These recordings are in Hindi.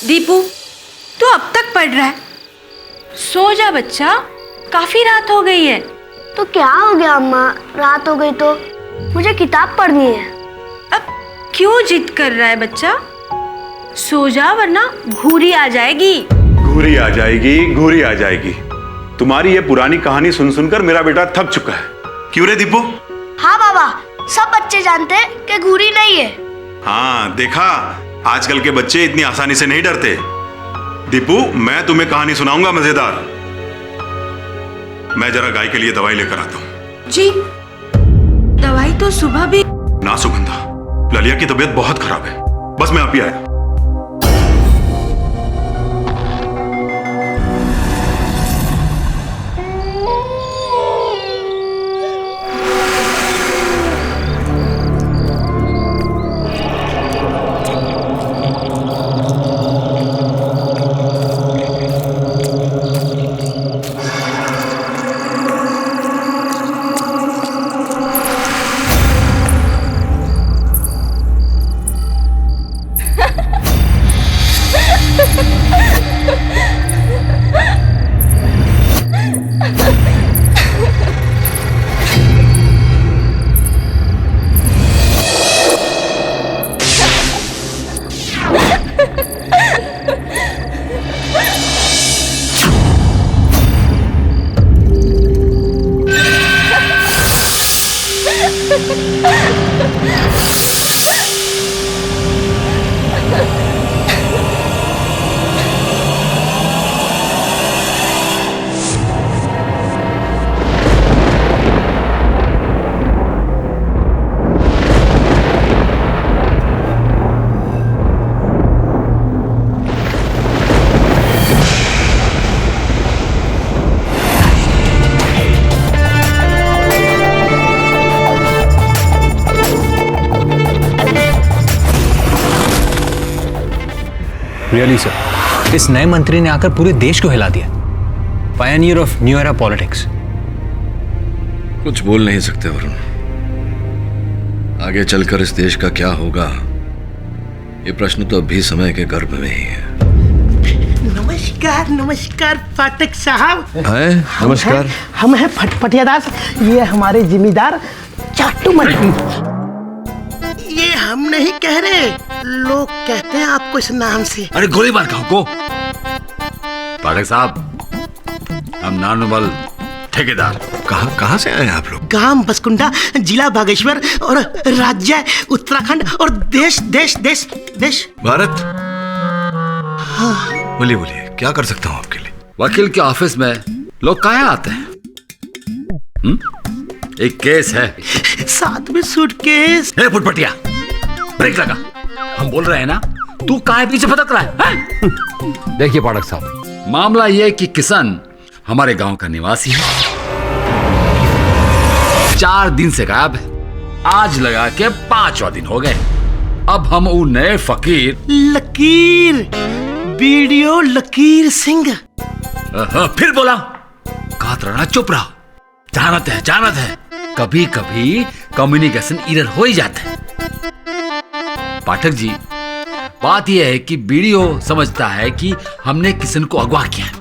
दीपू, तू अब तक पढ़ रहा है? सो जा बच्चा, काफी रात हो गई है। तो क्या हो गया अम्मा, रात हो गई तो? मुझे किताब पढ़नी है। अब क्यों जिद कर रहा है बच्चा? सो जा वरना घूरी आ जाएगी। घूरी आ जाएगी, घूरी आ जाएगी। तुम्हारी ये पुरानी कहानी सुन सुनकर मेरा बेटा थक चुका है। क्यों रे दीपू? हाँ बाबा, सब बच्चे जानते हैं कि घूरी नहीं है। हाँ देखा, आजकल के बच्चे इतनी आसानी से नहीं डरते। दीपू, मैं तुम्हें कहानी सुनाऊंगा मजेदार। मैं जरा गाय के लिए दवाई लेकर आता हूँ। जी, दवाई तो सुबह भी। ना सुगंधा, ललिया की तबीयत बहुत खराब है। बस मैं अभी आया। रियली सर, इस नए मंत्री ने आकर पूरे देश को हिला दिया। Pioneer of new era politics. कुछ बोल नहीं सकते वरुण। आगे चलकर इस देश का क्या होगा, ये प्रश्न तो अभी समय के गर्भ में ही है। नमस्कार नमस्कार फाटक साहब। है, नमस्कार। हम हैं फटफटिया दास, ये हमारे जिम्मेदार चाटू मंत्री। ये हम नहीं कह रहे, लोग कहते हैं आपको इस नाम से। अरे गोली मार खाओ को। पाठक साहब, हम नानुबल ठेकेदार। कहाँ से आए आप लोग? गांव बसकुंडा, जिला बागेश्वर और राज्य उत्तराखंड और देश देश देश देश भारत। हाँ। बोलिए बोलिए, क्या कर सकता हूँ आपके लिए? वकील के ऑफिस में लोग काहे आते हैं? एक केस है, साथ में सूटकेस। फुटपटिया, ब्रेक लगा। हम बोल रहे हैं ना, तू काहे पीछे भटक रहा है? देखिए पाठक साहब, मामला यह कि किशन हमारे गांव का निवासी है। 4 दिन से गायब है। आज लगा के 5वां दिन हो गए। अब हम वो नए फकीर लकीर, वीडियो लकीर सिंह। फिर बोला, कातराना चुप रहा। जानत है कभी कभी कम्युनिकेशन एरर हो ही जाता है। पाठक जी, बात यह है कि वीडियो समझता है कि हमने किशन को अगवा किया है,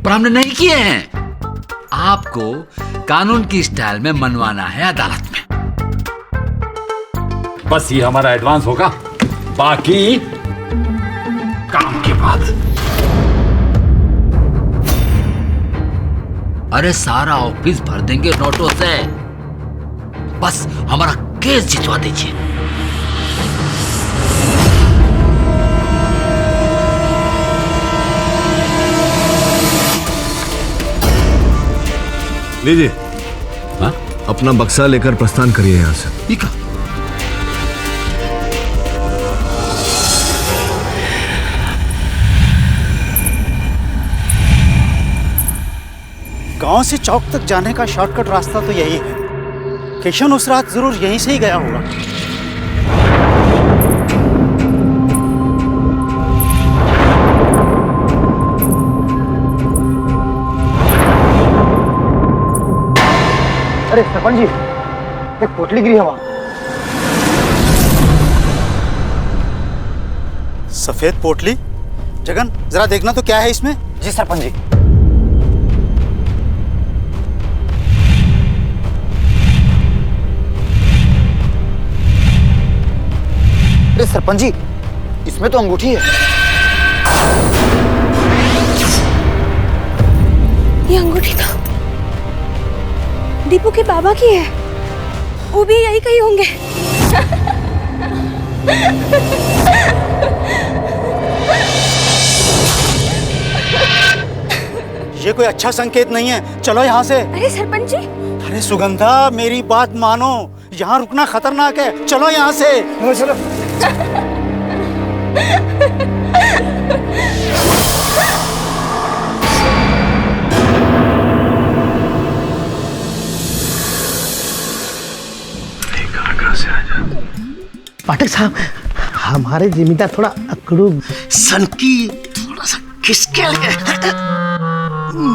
पर हमने नहीं किए हैं। आपको कानून की स्टाइल में मनवाना है अदालत में। बस ये हमारा एडवांस होगा, बाकी काम के बाद। अरे सारा ऑफिस भर देंगे नोटों से, बस हमारा केस जितवा दीजिए। लीजिए। हाँ? अपना बक्सा लेकर प्रस्थान करिए यहाँ से। ठीक है। गांव से चौक तक जाने का शॉर्टकट रास्ता तो यही है। किशन उस रात जरूर यहीं से ही गया होगा। अरे सरपंच जी, एक पोटली गिरी है वहां। सफेद पोटली जगन जरा देखना तो क्या है इसमें। जी सरपंच जी। अरे सरपंच जी, इसमें तो अंगूठी है। ये अंगूठी तो दीपू के बाबा की है। वो भी यही कहीं होंगे। ये कोई अच्छा संकेत नहीं है, चलो यहाँ से। अरे सरपंच जी। अरे सुगंधा, मेरी बात मानो, यहाँ रुकना खतरनाक है, चलो यहाँ से। चलो। पाठक साहब, हमारे जिम्मेदार थोड़ा अकड़ू सनकी, थोड़ा सा खिसके लगे।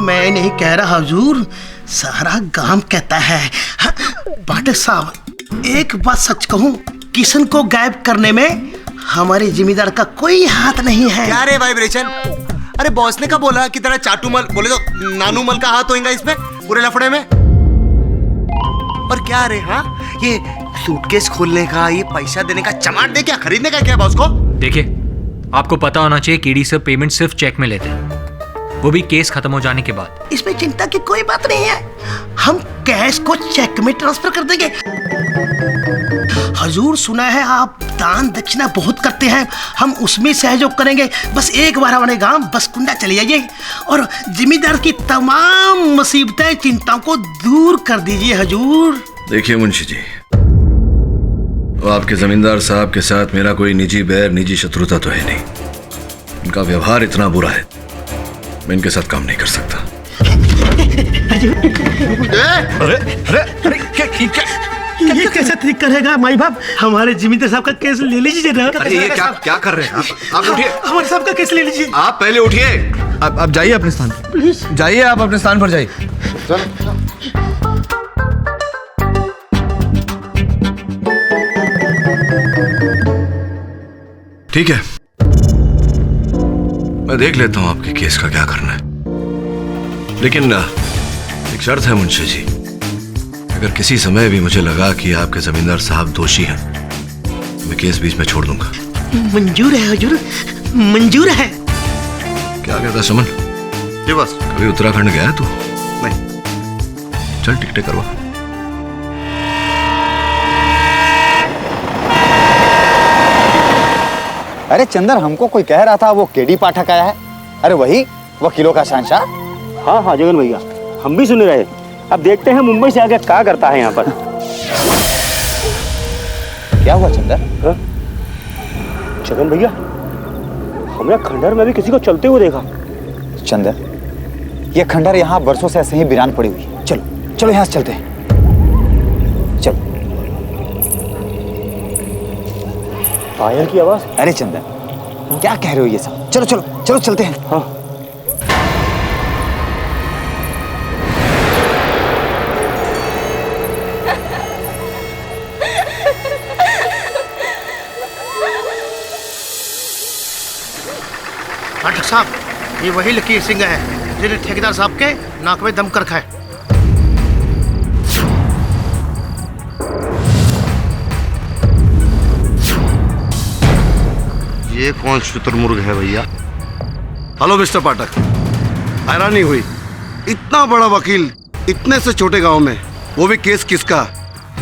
मैं नहीं कह रहा हुजूर, सारा गांव कहता है। पाठक साहब, एक बात सच कहूं, किशन को गायब करने में हमारे जिम्मेदार का कोई हाथ नहीं है। क्या रे वाइब्रेशन? अरे बॉस ने कब बोला कि तेरा चाटूमल, बोले तो नानूमल का हाथ होगा इसमें पूरे लफड़े में? और क्या रे, हाँ ये सूटकेस खोलने का, ये पैसा देने का, चमाट दे क्या खरीदने का क्या बॉस को? देखिए, आपको पता होना चाहिए केडी सर पेमेंट सिर्फ चेक में लेते हैं, वो भी केस खत्म हो जाने के बाद। इसमें चिंता की कोई बात नहीं है, हम कैश को चेक में ट्रांसफर कर देंगे। हुजूर, सुना है आप दान दक्षिणा बहुत करते हैं, हम उसमें सहयोग करेंगे। बस एक बार हमारे गांव बसकुंडा चले जाइए और जिम्मेदार की तमाम मुसीबतें, चिंताओं को दूर कर दीजिए हुजूर। देखिए मुंशी जी, वो आपके जमींदार साहब के साथ मेरा कोई निजी बैर, निजी शत्रुता तो है नहीं। इनका व्यवहार इतना बुरा है, मैं इनके साथ काम नहीं कर सकता। अरे अरे अरे ये कैसा तरीका रहेगा माई बाप? हमारे जिम्मेदार साहब का केस ले लीजिए ना। अरे ये क्या कर रहे हैं आप उठिए। हमारे साहब का केस ले लीजिए। आप पहले उठिए। आप जाइए अपने स्थान पर, जाइए आप अपने स्थान पर जाइए। ठीक है, मैं देख लेता हूं आपके केस का क्या करना है, लेकिन एक शर्त है मुंशी जी, अगर किसी समय भी मुझे लगा कि आपके जमींदार साहब दोषी हैं, मैं केस बीच में छोड़ दूंगा। मंजूर है हुजूर, मंजूर है। क्या कहता सुमन? जी बस। कभी उत्तराखंड गया है तू? नहीं। चल टिकटें करवा। अरे चंदर, हमको कोई कह रहा था वो केडी पाठक आया है। अरे वही वकीलों का शहंशाह। हाँ हाँ जगन भैया, हम भी सुन रहे। अब देखते हैं मुंबई से आगे क्या करता है यहाँ पर। क्या हुआ चंदर? जगन भैया, हमने खंडहर में भी किसी को चलते हुए देखा। चंदर, ये खंडहर यहाँ बरसों से ऐसे ही वीरान पड़ी हुई है। चलो चलो यहाँ से चलते हैं। चलो। पायल की आवाज। अरे चंदर, क्या कह रहे हो ये सब? चलो चलो चलो चलते हैं। हाँ। पाठक साहब, ये वही लकीर सिंह है जिन्हें ठेकेदार साहब के नाक में दम कर रखा है। ये कौन शुतुरमुर्ग है भैया? हेलो मिस्टर पाठक, हैरानी हुई, इतना बड़ा वकील इतने से छोटे गांव में, वो भी केस किसका?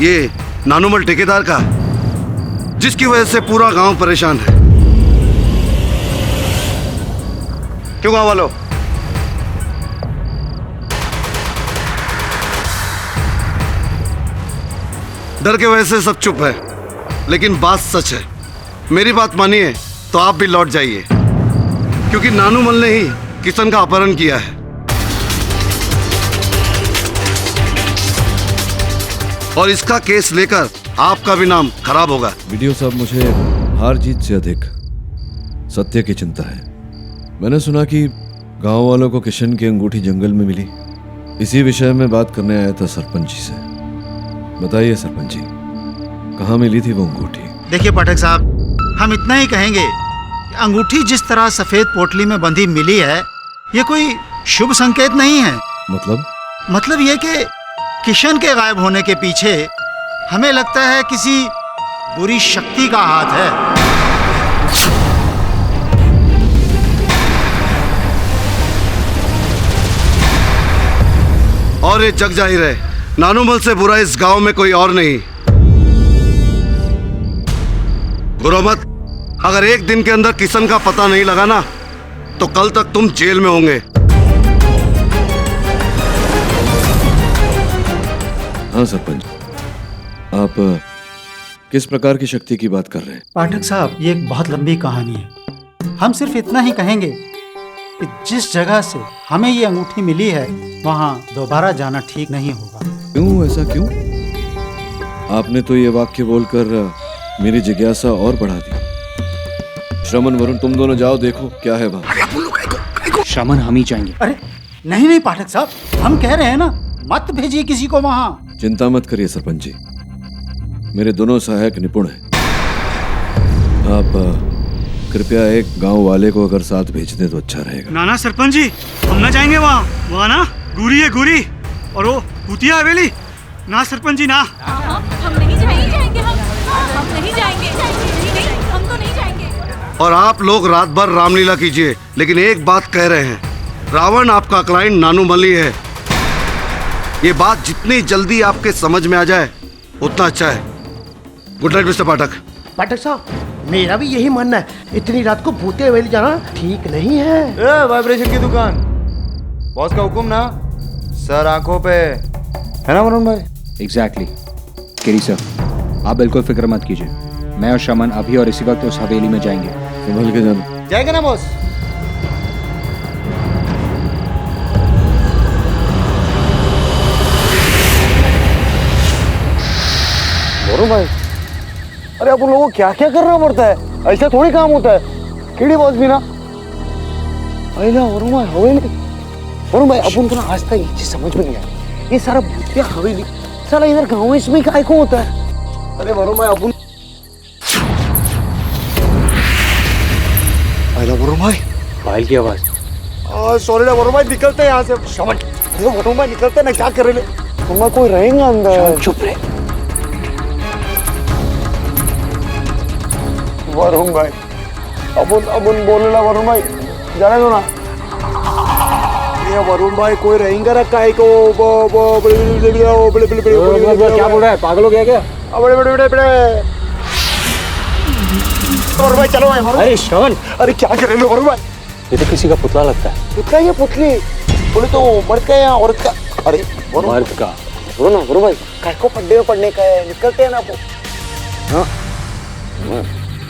ये नानूमल ठेकेदार का, जिसकी वजह से पूरा गांव परेशान है। क्यों गांव वालों? डर के वजह से सब चुप है, लेकिन बात सच है। मेरी बात मानिए तो आप भी लौट जाइए, क्योंकि नानूमल ने ही किशन का अपहरण किया है। और इसका केस लेकर आपका भी नाम खराब होगा। वीडियो साहब, मुझे हार जीत से अधिक सत्य की चिंता है। मैंने सुना कि गांव वालों को किशन की अंगूठी जंगल में मिली। इसी विषय में बात करने आया था सरपंच जी से। बताइए सरपंच जी, कहाँ मिली थी वो अंगूठी? देखिए पाठक साहब, हम इतना ही कहेंगे अंगूठी जिस तरह सफेद पोटली में बंधी मिली है, ये कोई शुभ संकेत नहीं है। मतलब ये कि किशन के गायब होने के पीछे हमें लगता है किसी बुरी शक्ति का हाथ है। और ये जग जाहिर है, नानूमल से बुरा इस गांव में कोई और नहीं। गुरुमत, अगर एक दिन के अंदर किशन का पता नहीं लगा ना, तो कल तक तुम जेल में होंगे। हाँ सरपंच, आप किस प्रकार की शक्ति की बात कर रहे हैं? पाठक साहब, ये एक बहुत लंबी कहानी है। हम सिर्फ इतना ही कहेंगे कि जिस जगह से हमें ये अंगूठी मिली है, वहाँ दोबारा जाना ठीक नहीं होगा। क्यों, ऐसा क्यों? आपने तो ये वाक्य बोलकर मेरी जिज्ञासा और बढ़ा दी। श्रमण, वरुण, तुम दोनों जाओ, देखो क्या है वहाँ। श्रमण, हम ही जाएंगे। अरे नहीं पाठक साहब, हम कह रहे हैं ना, मत भेजिए किसी को वहाँ। चिंता मत करिए सरपंच जी, मेरे दोनों सहायक निपुण हैं। आप कृपया एक गांव वाले को अगर साथ भेज दें तो अच्छा रहेगा। ना सरपंच जी, हम ना जाएंगे वहाँ ना गुरी है गुरी, और वो भूतिया हवेली। ना सरपंच जी, ना। हम नहीं जाएंगे, हम नहीं जाएंगे, हम तो नहीं जाएंगे। और आप लोग रात भर रामलीला कीजिए, लेकिन एक बात कह रहे हैं, रावण आपका क्लाइंट नानूमल ही है। ये बात जितनी जल्दी आपके समझ में आ जाए उतना अच्छा है। गुड नाइट मिस्टर पाठक। पाठक साहब, मेरा भी यही मानना है, इतनी रात को भूते हवेली जाना ठीक नहीं है। वाइब्रेशन की दुकान, बॉस का हुक्म ना, सर आंखों पे, है ना वरुण भाई? एग्जैक्टली केरी सर, आप बिल्कुल फिक्र मत कीजिए। मैं और शमन अभी और इसी वक्त उस हवेली में जाएंगे। संभल के जाना। जाएगा ना बॉस? वरुण भाई, अरे अपन लोगों को क्या क्या करना पड़ता है, ऐसा थोड़ी काम होता है। केड़ी बॉस भी ना वरुण भाई, हवेली। वरुण भाई, अपन को ना आज तक ये चीज समझ में नहीं आई, ये सारा भूतिया हवेली साला इधर गाँव में इसमें काय को होता है? अरे वरुण भाई, अपन वरुण भाई, पायल की आवाज। सॉरी ना वरुण भाई, निकलते हैं यहाँ से। समझ वरुण भाई, निकलते ना, क्या कर रहे? वरुण भाई, कोई रहेगा अंदर? चुप रहे वरुण भाई, अपन बोले ना वरुण भाई, जाने दो ना। ये वरुण भाई, कोई रहेंगे रखा है को क्या बोल रहा है? पागल हो गया क्या? बड़े वरुण भाई, चलो भाई। अरे श्रवण, अरे क्या कर रहे हो वरुण भाई? ये तो किसी का पुतला लगता है। पुतला? ये पुतली बोले तो मर्द का या औरत का? अरे मर्द का। बोलो ना वरुण भाई, काय को पड्डे में पड़ने का है, निकलते हैं ना आपको। हाँ,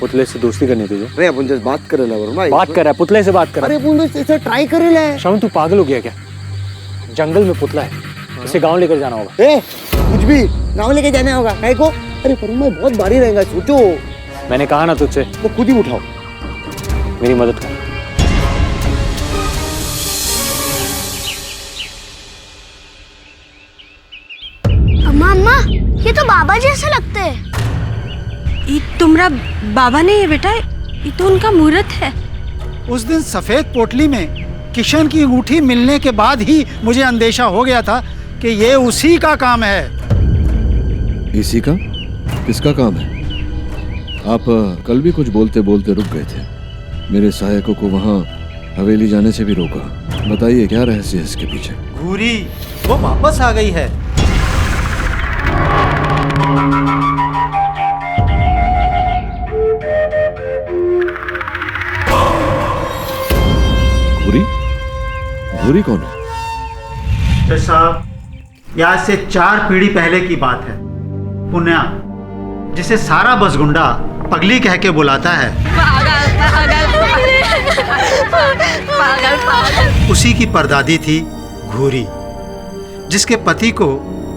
पुतले से दोस्ती करनी तुझे? अरे अपन जस्ट बात कर रहे वरुण भाई। बात कर रहा है, पुतले से बात कर रहा है। अरे अपन इसे ट्राई कर रहे हैं। श्रवण, तू पागल हो गया क्या? जंगल में पुतला है, इसे गांव लेकर जाना होगा। ए, कुछ भी गांव लेके जाना होगा काय को? अरे वरुण भाई, बहुत भारी रहेगा, सोचो। मैंने कहा ना तुझसे, तो खुद ही उठाओ, मेरी मदद कर। अम्मा, ये तो बाबा जैसे लगते हैं। ये तुम्हारा बाबा नहीं है बेटा, ये तो उनका मूर्त है। उस दिन सफेद पोटली में किशन की अंगूठी मिलने के बाद ही मुझे अंदेशा हो गया था कि ये उसी का काम है। इसी का? किसका काम है? आप कल भी कुछ बोलते बोलते रुक गए थे, मेरे सहायकों को वहाँ हवेली जाने से भी रोका। बताइए क्या रहस्य है इसके पीछे? घूरी वो वापस आ गई है। घूरी? घूरी कौन है? तो साहब, आज से 4 पीढ़ी पहले की बात है। पुण्या, जिसे सारा बसगुंडा पगली कह के बुलाता है, उसी की परदादी थी घूरी, जिसके पति को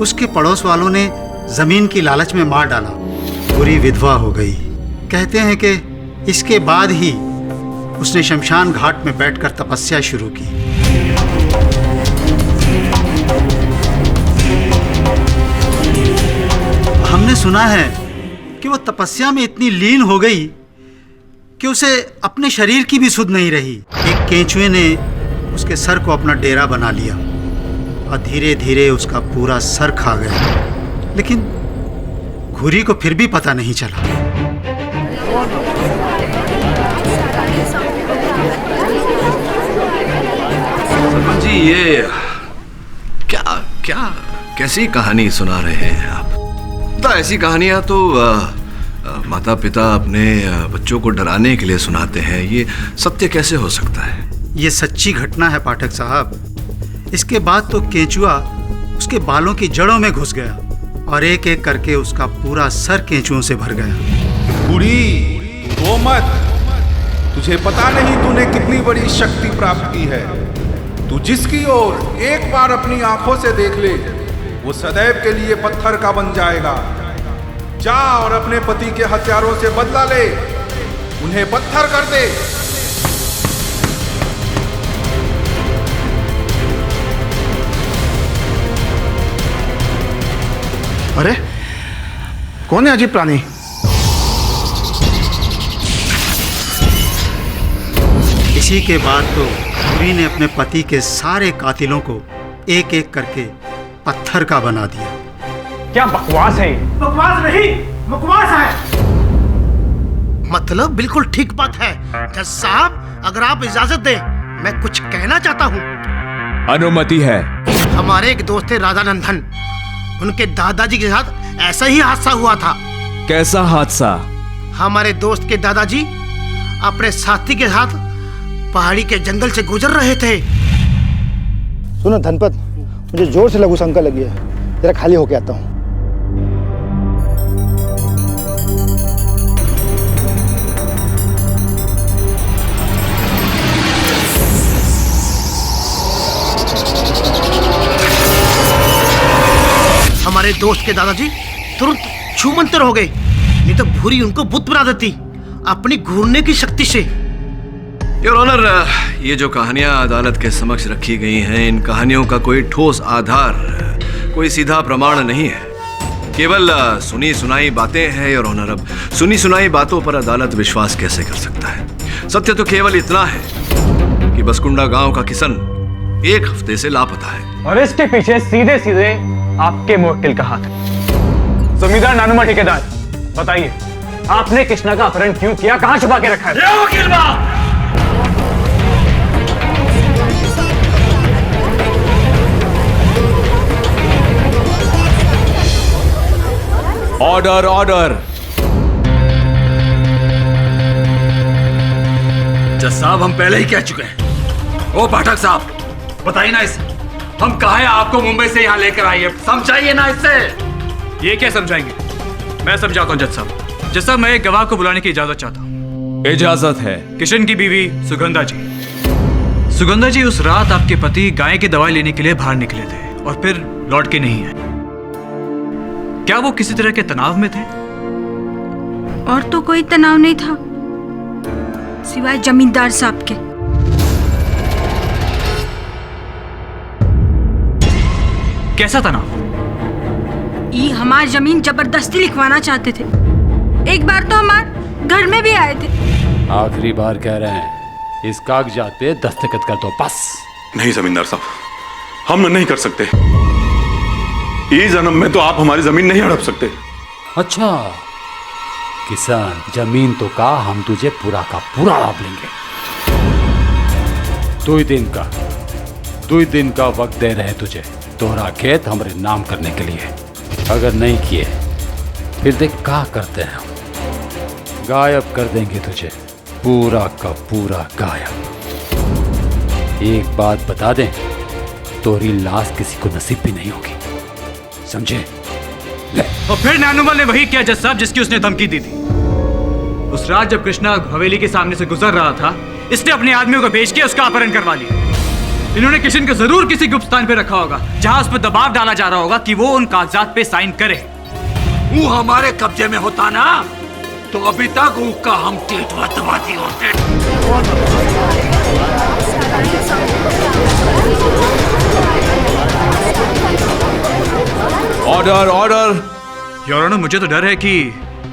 उसके पड़ोस वालों ने जमीन की लालच में मार डाला। घूरी विधवा हो गई। कहते हैं कि इसके बाद ही उसने शमशान घाट में बैठकर तपस्या शुरू की। हमने सुना है कि वो तपस्या में इतनी लीन हो गई कि उसे अपने शरीर की भी सुध नहीं रही। एक केंचुए ने उसके सर को अपना डेरा बना लिया और धीरे धीरे उसका पूरा सर खा गया, लेकिन घुरी को फिर भी पता नहीं चला। सरपंच जी, ये क्या क्या कैसी कहानी सुना रहे हैं आप? तो ऐसी कहानियां तो माता पिता अपने बच्चों को डराने के लिए सुनाते हैं। ये सत्य कैसे हो सकता है? ये सच्ची घटना है पाठक साहब। इसके बाद तो केंचुआ उसके बालों की जड़ों में घुस गया और एक एक करके उसका पूरा सर केंचुओं से भर गया। बूढ़ी वो मत, तुझे पता नहीं तूने कितनी बड़ी शक्ति प्राप्त की है। तू जिसकी ओर एक बार अपनी आंखों से देख ले, वो सदैव के लिए पत्थर का बन जाएगा। जा और अपने पति के हथियारों से बदला ले, उन्हें पत्थर कर दे। अरे कौन है अजीब प्राणी? इसी के बाद तो घुरी ने अपने पति के सारे कातिलों को एक एक करके पत्थर का बना दिया। क्या बकवास है? बकवास नहीं, बकवास है। मतलब बिल्कुल ठीक बात है। जज साहब, अगर आप इजाजत दें, मैं कुछ कहना चाहता हूँ। अनुमति है। हमारे एक दोस्त थे राधानंदन, उनके दादाजी के साथ ऐसा ही हादसा हुआ था। कैसा हादसा? हमारे दोस्त के दादाजी अपने साथी के साथ पहाड़ी के जंगल से गुजर रहे थे। सुनो धनपत, मुझे जोर से लघु शंका लगी है, जरा खाली होके आता हूँ। हमारे दोस्त के दादाजी तुरंत छूमंतर हो गए, नहीं तो भूरी उनको बुत बना देती अपनी घूरने की शक्ति से। योर ऑनर, ये जो कहानियां अदालत के समक्ष रखी गई हैं, इन कहानियों का कोई ठोस आधार, कोई सीधा प्रमाण नहीं है। केवल सुनी सुनाई बातें हैं योर ऑनर। अब सुनी सुनाई बातों पर अदालत विश्वास कैसे कर सकता है? सत्य तो केवल इतना है कि बसकुंडा गांव का किशन एक हफ्ते से लापता है, और इसके पीछे सीधे सीधे आपके मुवक्किल का हाथ है। जमींदार नानुमा ठेकेदार, बताइए आपने कृष्णा का अपहरण क्यों किया, कहां छुपा के रखा है? वकील बाप! Order order. जज साहब, हम पहले ही कह चुके हैं। ओ पाठक साहब, बताइए ना इसे, हम कहा है आपको मुंबई से यहाँ लेकर आइए, समझाइए ना इससे। ये क्या समझाएंगे? मैं समझाता हूँ जज साहब। जज साहब, मैं एक गवाह को बुलाने की इजाजत चाहता हूँ। इजाजत है। किशन की बीवी सुगंधा जी। सुगंधा जी, उस रात आपके पति गाय की दवाई लेने के लिए बाहर निकले थे और फिर लौट के नहीं आए। क्या वो किसी तरह के तनाव में थे? और तो कोई तनाव नहीं था सिवाय जमींदार साहब के। कैसा तनाव? ये हमारी जमीन जबरदस्ती लिखवाना चाहते थे। एक बार तो हमारे घर में भी आए थे। आखिरी बार कह रहे हैं, इस कागजात पे दस्तखत कर दो बस। नहीं जमींदार साहब, हम नहीं कर सकते। इस जन्म में तो आप हमारी जमीन नहीं हड़प सकते। अच्छा किसान, जमीन तो का हम तुझे पूरा का पूरा लाभ लेंगे। 2 दिन का वक्त दे रहे तुझे तोहरा खेत हमारे नाम करने के लिए। अगर नहीं किए फिर देख क्या करते हैं हम। गायब कर देंगे तुझे, पूरा का पूरा गायब। एक बात बता दें, तोरी लाश किसी को नसीब भी नहीं होगी, समझे? और फिर नानुमल ने वही किया जज साहब जिसकी उसने धमकी दी थी। उस रात जब कृष्णा हवेली के सामने से गुजर रहा था, इसने अपने आदमियों को भेज के उसका अपहरण करवा लिया। इन्होंने किशन को जरूर किसी गुप्त स्थान पे रखा होगा जहां उस पर दबाव डाला जा रहा होगा कि वो उन कागजात पे साइन करे। वो हमारे कब्जे में होता ना तो अभी तक उसका हम टेटवा दबाती होते। Order order. योर ऑनर, मुझे तो डर है कि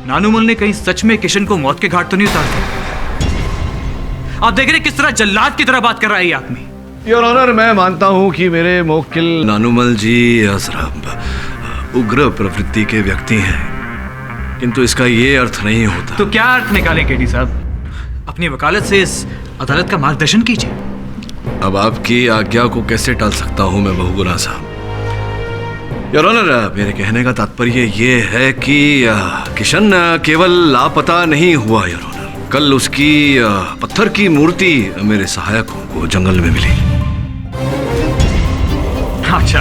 नानुमल ने कहीं सच में किशन को मौत के घाट तो नहीं उतार दिया। आप देख रहे किस तरह जल्लाद की तरह बात कर रहा है ये आदमी। योर ऑनर, मैं मानता हूं कि मेरे मोक्किल नानुमल जी जरा उग्र प्रवृत्ति के व्यक्ति हैं, किंतु इसका ये अर्थ नहीं होता। तो क्या अर्थ निकाले केडी साहब? अपनी वकालत से इस अदालत का मार्गदर्शन कीजिए। अब आपकी आज्ञा को कैसे टाल सकता हूं मैं बहुगुना साहब। योर ऑनर, मेरे कहने का तात्पर्य ये है कि किशन केवल लापता नहीं हुआ योर ऑनर, कल उसकी पत्थर की मूर्ति मेरे सहायकों को जंगल में मिली। अच्छा,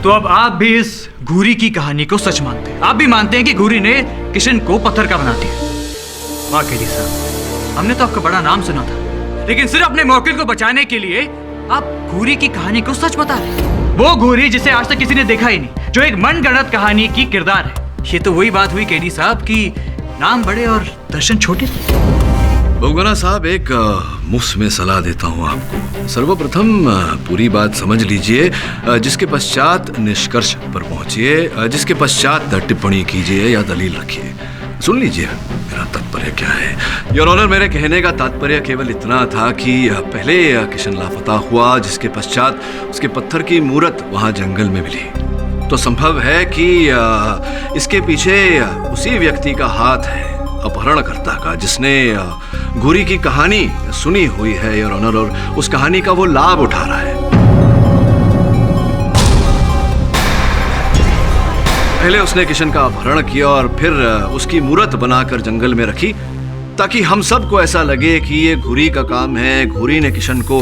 तो अब आप भी इस घूरी की कहानी को सच मानते हैं? आप भी मानते हैं कि घूरी ने किशन को पत्थर का बना दिया? वाह केडी साहब, हमने तो आपका बड़ा नाम सुना था, लेकिन सिर्फ अपने मौकिल को बचाने के लिए आप घूरी की कहानी को सच बता रहे हैं। वो घूरी जिसे आज तक किसी ने देखा ही नहीं, जो एक मनगढ़ंत कहानी की किरदार है। ये तो वही बात हुई केडी साहब की नाम बड़े और दर्शन छोटे थे। बहुगुना साहब, एक मुफ्त में सलाह देता हूँ आपको। सर्वप्रथम पूरी बात समझ लीजिए, जिसके पश्चात निष्कर्ष पर पहुंचिए, जिसके पश्चात टिप्पणी कीजिए या दलील रखिए। सुन लीजिए मेरा तात्पर्य क्या है। योर ऑनर, मेरे कहने का तात्पर्य केवल इतना था कि पहले किशन लापता हुआ, जिसके पश्चात उसके पत्थर की मूरत वहां जंगल में मिली, तो संभव है कि इसके पीछे उसी व्यक्ति का हाथ है, अपहरणकर्ता का, जिसने घूरी की कहानी सुनी हुई है योर ऑनर, और उस कहानी का वो लाभ उठा रहा है। पहले उसने किशन का अपहरण किया और फिर उसकी मूरत बनाकर जंगल में रखी, ताकि हम सबको ऐसा लगे कि ये घूरी का काम है। घूरी ने किशन को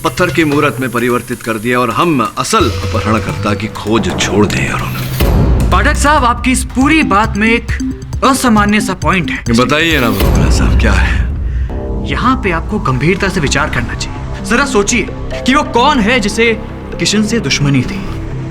पत्थर की मूरत में परिवर्तित कर दिया और हम असल अपहरणकर्ता की खोज छोड़ दें योर ऑनर। पाठक साहब, आपकी इस पूरी बात में एक असामान्य सा पॉइंट है। बताइए ना बहुगुना साहब, क्या है? यहाँ पे आपको गंभीरता से विचार करना चाहिए। जरा सोचिए कि वो कौन है जिसे किशन से दुश्मनी थी।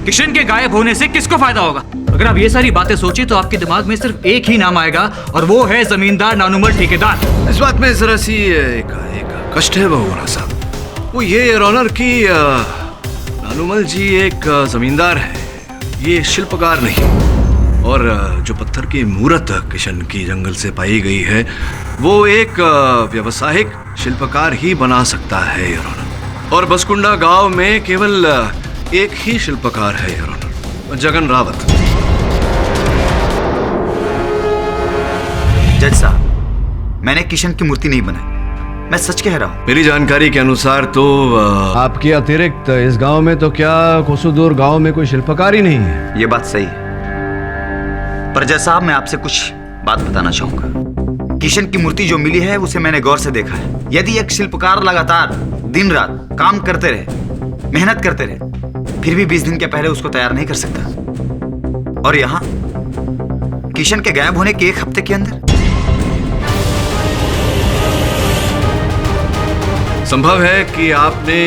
किशन के गायब होने से किसको फायदा होगा? अगर आप ये सारी बातें सोचिए तो आपके दिमाग में सिर्फ एक ही नाम आएगा, और वो है जमींदार नानुमल ठेकेदार। इस बात में जरा सी एक कष्ट है बहुगुना साहब। वो ये योर ऑनर कि नानुमल जी एक जमींदार है, ये शिल्पकार नहीं। और जो पत्थर की मूरत किशन की जंगल से पाई गई है, वो एक व्यावसायिक शिल्पकार ही बना सकता है योर ऑनर। और बसकुंडा गांव में केवल एक ही शिल्पकार है योर ऑनर, जगन रावत। जज साहब, मैंने किशन की मूर्ति नहीं बनाई, मैं सच कह रहा हूँ। मेरी जानकारी के अनुसार तो आपके अतिरिक्त इस गांव में तो क्या कोसुदूर गांव में कोई शिल्पकार ही नहीं है। ये बात सही है, पर जज साहब मैं आपसे कुछ बात बताना चाहूंगा। किशन की मूर्ति जो मिली है उसे मैंने गौर से देखा है। यदि एक शिल्पकार लगातार दिन रात काम करते रहे, मेहनत करते रहे, फिर भी 20 दिन के पहले उसको तैयार नहीं कर सकता। और यहाँ किशन के गायब होने के 1 हफ्ते के अंदर संभव है कि आपने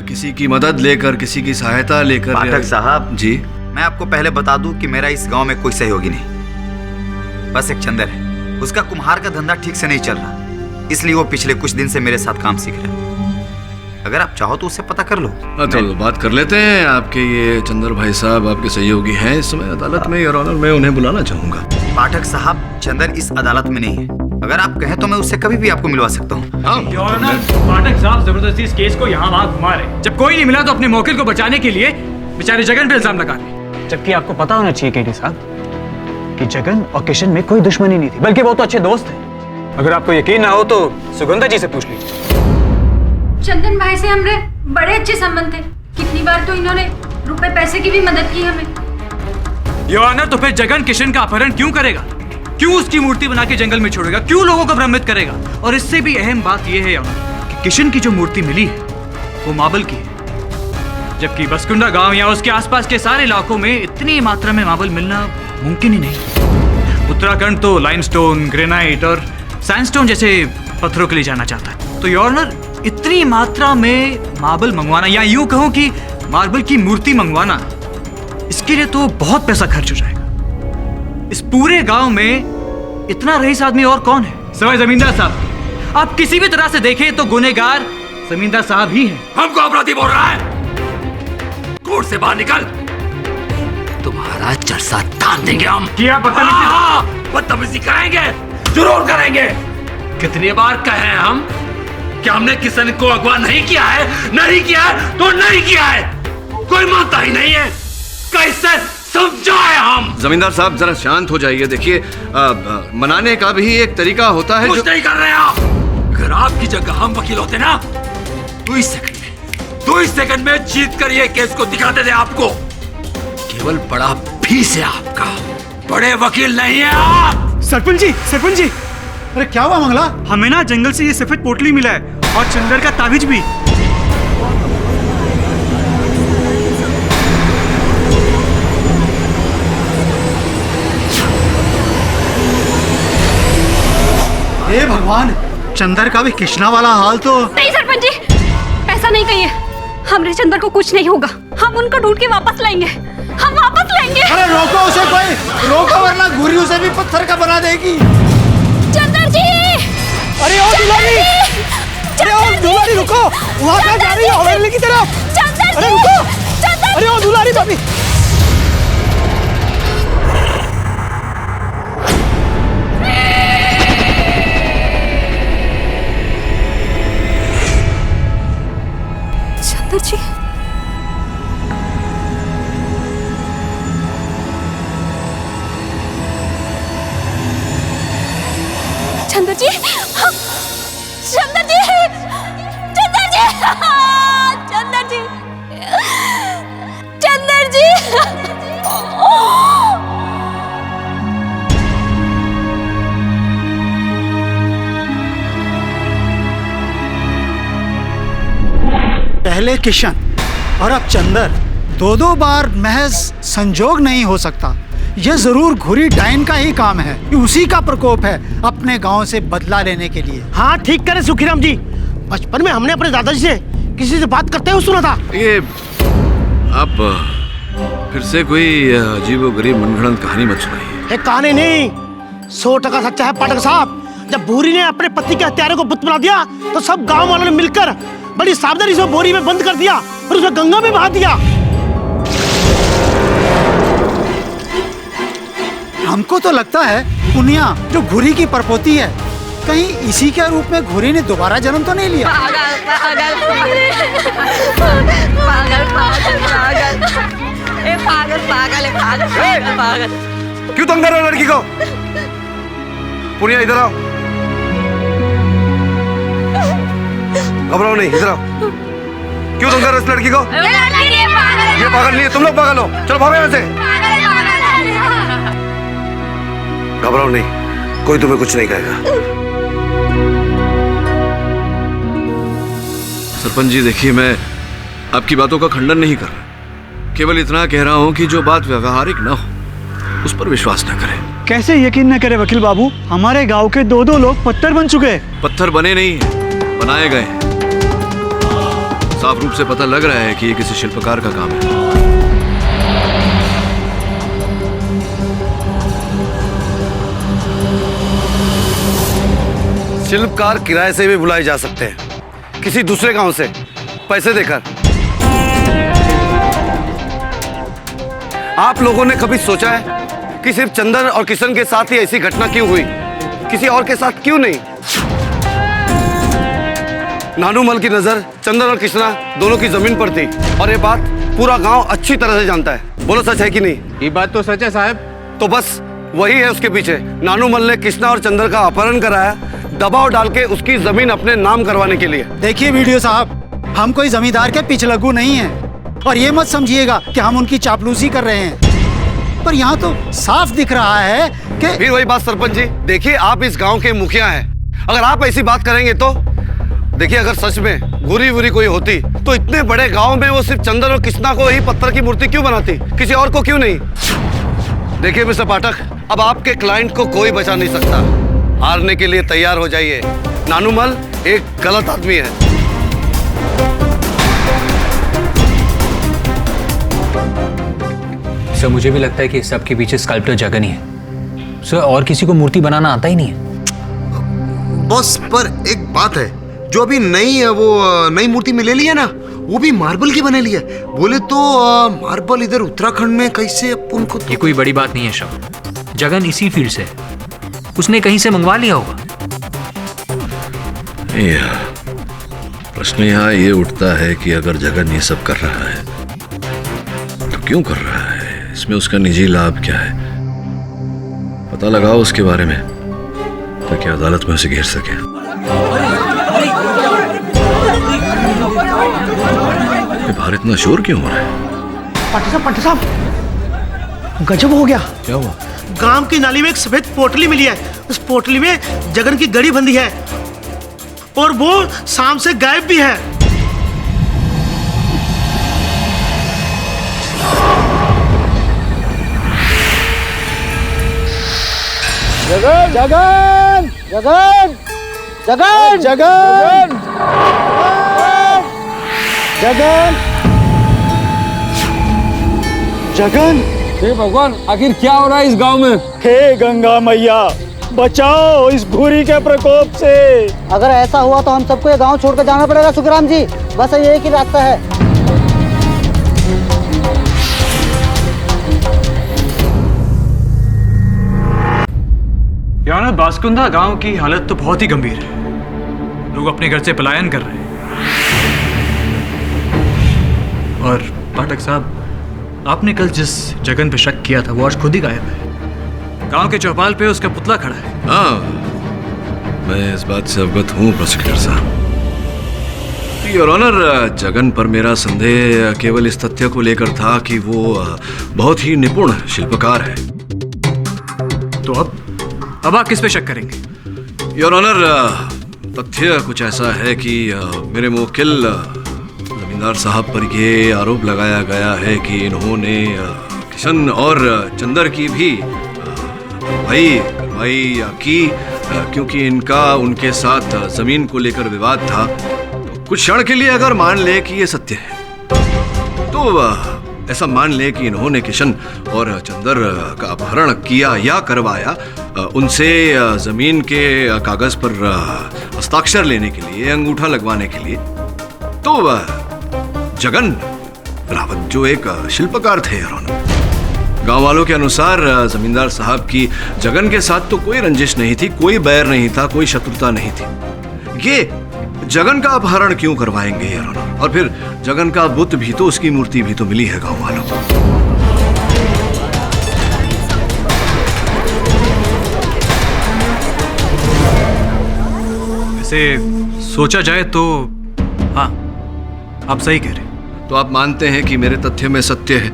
किसी की मदद लेकर, किसी की सहायता लेकर। पाठक साहब जी, मैं आपको पहले बता दूं कि मेरा इस गांव में कोई सहयोगी नहीं, बस एक चंदर है। उसका कुम्हार का धंधा ठीक से नहीं चल रहा, इसलिए वो पिछले कुछ दिन से मेरे साथ काम सीख रहा है। अगर आप चाहो तो उससे पता कर लो। तो बात कर लेते हैं। आपके ये चंदर भाई साहब आपके सहयोगी हैं इस समय अदालत में योर ऑनर, मैं उन्हें बुलाना चाहूंगा। पाठक साहब, चंदर इस अदालत में नहीं है। अगर आप कहें तो मैं उससे कभी भी आपको मिलवा सकता हूँ। पाठक साहब जबरदस्ती इस केस को यहाँ वहाँ घुमा रहे। जब कोई नहीं मिला तो अपने मौके को बचाने के लिए बेचारे जगन पे इल्जाम लगा रहे। जबकि आपको पता होना चाहिए केडी साहब कि जगन और किशन में कोई दुश्मनी नहीं थी, बल्कि वो तो अच्छे दोस्त थे। अगर आपको यकीन ना हो तो सुगंधा जी से पूछ लीजिए। चंदन भाई से हमरे बड़े अच्छे संबंध थे। कितनी बार तो इन्होंने रुपए पैसे की भी मदद की हमें। योर ऑनर, तो फिर जगन किशन का अपहरण क्यों करेगा? क्यों उसकी मूर्ति बना के जंगल में छोड़ेगा? क्यों लोगों को भ्रमित करेगा? और इससे भी अहम बात यह है योर ऑनर कि किशन की जो मूर्ति मिली है वो मार्बल की है, जबकि बसकुंडा गांव या उसके आसपास के सारे इलाकों में इतनी मात्रा में मार्बल मिलना मुमकिन ही नहीं। उत्तराखंड तो लाइमस्टोन, ग्रेनाइट और सैंडस्टोन जैसे पत्थरों के लिए जाना चाहता है। तो योर ऑनर, इतनी मात्रा में मार्बल मंगवाना, या यूं कहूं कि मार्बल की मूर्ति मंगवाना, इसके लिए तो बहुत पैसा खर्च हो जाएगा। इस पूरे गांव में इतना रईस आदमी और कौन है सिवाय जमींदार साहब? आप किसी भी तरह से देखें तो गुनहगार जमींदार साहब ही हैं। हमको अपराधी बोल रहा है? कोर्ट से बाहर निकल, तुम्हारा चर्चा तान देंगे हम। क्या बदतमीजी कराएंगे, जरूर करेंगे। कितनी बार कहे हम क्या हमने किशन को अगवा नहीं किया है? नहीं किया है तो नहीं किया है, कोई मानता ही नहीं है। कैसे समझाए हम? जमींदार साहब जरा शांत हो जाइए। देखिए मनाने का भी एक तरीका होता है। कुछ नहीं कर रहे आप। अगर आपकी जगह हम वकील होते ना, 2 सेकंड में जीत कर ये केस को दिखाते थे आपको। केवल बड़ा फीस है आपका, बड़े वकील नहीं है आप। सरपंच जी, अरे क्या हुआ मंगला? हमें ना जंगल से ये सफेद पोटली मिला है और चंदर का ताबीज भी। हे भगवान, चंदर का भी कृष्णा वाला हाल तो। नहीं सरपंच जी, ऐसा नहीं कहिए। हमरे चंदर को कुछ नहीं होगा, हम उनको ढूंढ के वापस लाएंगे, हम वापस लाएंगे। अरे रोको उसे, कोई रोको वरना घुरी उसे भी पत्थर का बना देगी। चंदर जी! अरे ओ दुलारी! अरे ओ दुलारी रुको, वहाँ कहाँ जा रही हो? हवेली की तरफ। अरे रुको! अरे ओ दुलारी भाभी! चंदर जी, चंदर जी, चंदर जी, चंदर जी, चंदर जी, चंदर जी। पहले किशन और अब चंदर, दो बार महज संजोग नहीं हो सकता। यह जरूर घुरी डायन का ही काम है, उसी का प्रकोप है अपने गांव से बदला लेने के लिए। हाँ ठीक करे सुखीराम जी, बचपन में हमने अपने दादाजी से किसी से बात करते हुए सुना था। ये आप फिर से कोई अजीबोगरीब मनगढ़ंत कहानी मत सुनाइए। एक कहानी नहीं, 100% सच्चा है पाठक साहब। जब भूरी ने अपने पति के हत्यारे को बुत बना दिया तो सब गांव वालों ने मिलकर बड़ी सावधानी से बोरी में बंद कर दिया और उसे गंगा में बहा दिया। हमको तो लगता है पुनिया जो घुरी की परपोती है, कहीं इसी के रूप में घुरी ने दोबारा जन्म तो नहीं लिया। पागल। क्यों तंग कर रहे हो लड़की को? पुनिया इधर आओ। घबराओ नहीं, इधर आओ। क्यों तंग कर रहे हो इस लड़की को? ये पागल नहीं है, तुम लोग पागल हो। चलो भागो यहाँ से। घबराओ नहीं, कोई तुम्हें कुछ नहीं कहेगा। सरपंच जी देखिए, मैं आपकी बातों का खंडन नहीं कर रहा, केवल इतना कह रहा हूं कि जो बात व्यवहारिक न हो उस पर विश्वास न करें। कैसे यकीन न करे वकील बाबू, हमारे गांव के 2 लोग पत्थर बन चुके हैं। पत्थर बने नहीं, बनाए गए हैं। साफ रूप से पता लग रहा है कि ये किसी शिल्पकार का काम है। शिल्पकार किराए से भी बुलाए जा सकते हैं, किसी दूसरे गांव से पैसे देकर। आप लोगों ने कभी सोचा है कि सिर्फ चंदन और किशन के साथ ही ऐसी घटना क्यों हुई, किसी और के साथ क्यों नहीं? नानूमल की नजर चंदन और कृष्णा दोनों की जमीन पर थी और ये बात पूरा गांव अच्छी तरह से जानता है। बोलो सच है कि नहीं? ये बात तो सच है साहब। तो बस वही है उसके पीछे। नानूमल ने कृष्णा और चंदर का अपहरण कराया, दबाव डाल के उसकी जमीन अपने नाम करवाने के लिए। देखिए वीडियो साहब, हम कोई जमींदार के पिछलग्गू नहीं हैं और ये मत समझिएगा कि हम उनकी चापलूसी कर रहे हैं, पर यहाँ तो साफ दिख रहा है कि। फिर वही बात सरपंच जी, देखिए आप इस गांव के मुखिया हैं, अगर आप ऐसी बात करेंगे तो देखिए, अगर सच में घुरी वुरी कोई होती तो इतने बड़े गांव में वो सिर्फ चंदन और कृष्णा को ही पत्थर की मूर्ति क्यों बनाती, किसी और को क्यों नहीं? देखिए मिस्टर पाठक, अब आपके क्लाइंट को कोई बचा नहीं सकता, हारने के लिए तैयार हो जाइए। नानूमल एक गलत आदमी है। सर मुझे भी लगता है कि सबके पीछे स्कल्प्टर जगन ही है सर, और किसी को मूर्ति बनाना आता ही नहीं है। बॉस पर एक बात है, जो अभी नई मूर्ति में ले ली है ना, वो भी मार्बल की बने ली है। बोले तो मार्बल इधर उत्तराखंड में कैसे अपन को ये कोई बड़ी बात नहीं है शव, जगन इसी फील्ड से, उसने कहीं से मंगवा लिया होगा। प्रश्न यहाँ ये उठता है कि अगर जगन ये सब कर रहा है तो क्यों कर रहा है? इसमें उसका निजी लाभ क्या है? पता लगाओ उसके बारे में ताकि अदालत में उसे घेर सके। ये बाहर इतना शोर क्यों हो रहा है? पाटिल साहब, गजब हो गया। क्या हुआ? गांव की नाली में एक सफेद पोटली मिली है। उस पोटली में जगन की गड़ी बंधी है और वो शाम से गायब भी है। जगन जगन जगन जगन जगन जगन जगन। हे भगवान, आखिर क्या हो रहा है इस गांव में? हे गंगा मैया, बचाओ इस भूरी के प्रकोप से। अगर ऐसा हुआ तो हम सबको ये गांव छोड़कर जाना पड़ेगा सुखराम जी। बस ये एक ही रास्ता है। यार बासकुंदा गांव की हालत तो बहुत ही गंभीर है। लोग अपने घर से पलायन कर रहे हैं। और पाठक साहब, आपने कल जिस जगन पे शक किया था वो आज खुद ही गायब है। गांव के चौपाल पे उसका पुतला खड़ा है। हाँ, मैं इस बात से अवगत हूँ प्रोसिक्यूटर साहब। योर ऑनर, जगन पर मेरा संदेह केवल इस तथ्य को लेकर था कि वो बहुत ही निपुण शिल्पकार है। तो अब आप किस पे शक करेंगे? योर ऑनर, तथ्य कुछ ऐसा है कि मेरे मुवक्किल जमींदार साहब पर ये आरोप लगाया गया है कि इन्होंने किशन और चंदर की भी भाई की, क्योंकि इनका उनके साथ जमीन को लेकर विवाद था। तो कुछ क्षण के लिए अगर मान ले कि ये सत्य है तो ऐसा मान ले कि इन्होंने किशन और चंदर का अपहरण किया या करवाया, उनसे जमीन के कागज पर हस्ताक्षर लेने के लिए, अंगूठा लगवाने के लिए। तो जगन रावत जो एक शिल्पकार थे यार, गांव वालों के अनुसार जमींदार साहब की जगन के साथ तो कोई रंजिश नहीं थी, कोई बैर नहीं था, कोई शत्रुता नहीं थी। ये जगन का अपहरण क्यों करवाएंगे यार? और फिर जगन का बुत भी तो, उसकी मूर्ति भी तो मिली है गांव वालों को। वैसे सोचा जाए तो हाँ, आप सही कह रहे हैं। तो आप मानते हैं कि मेरे तथ्य में सत्य है?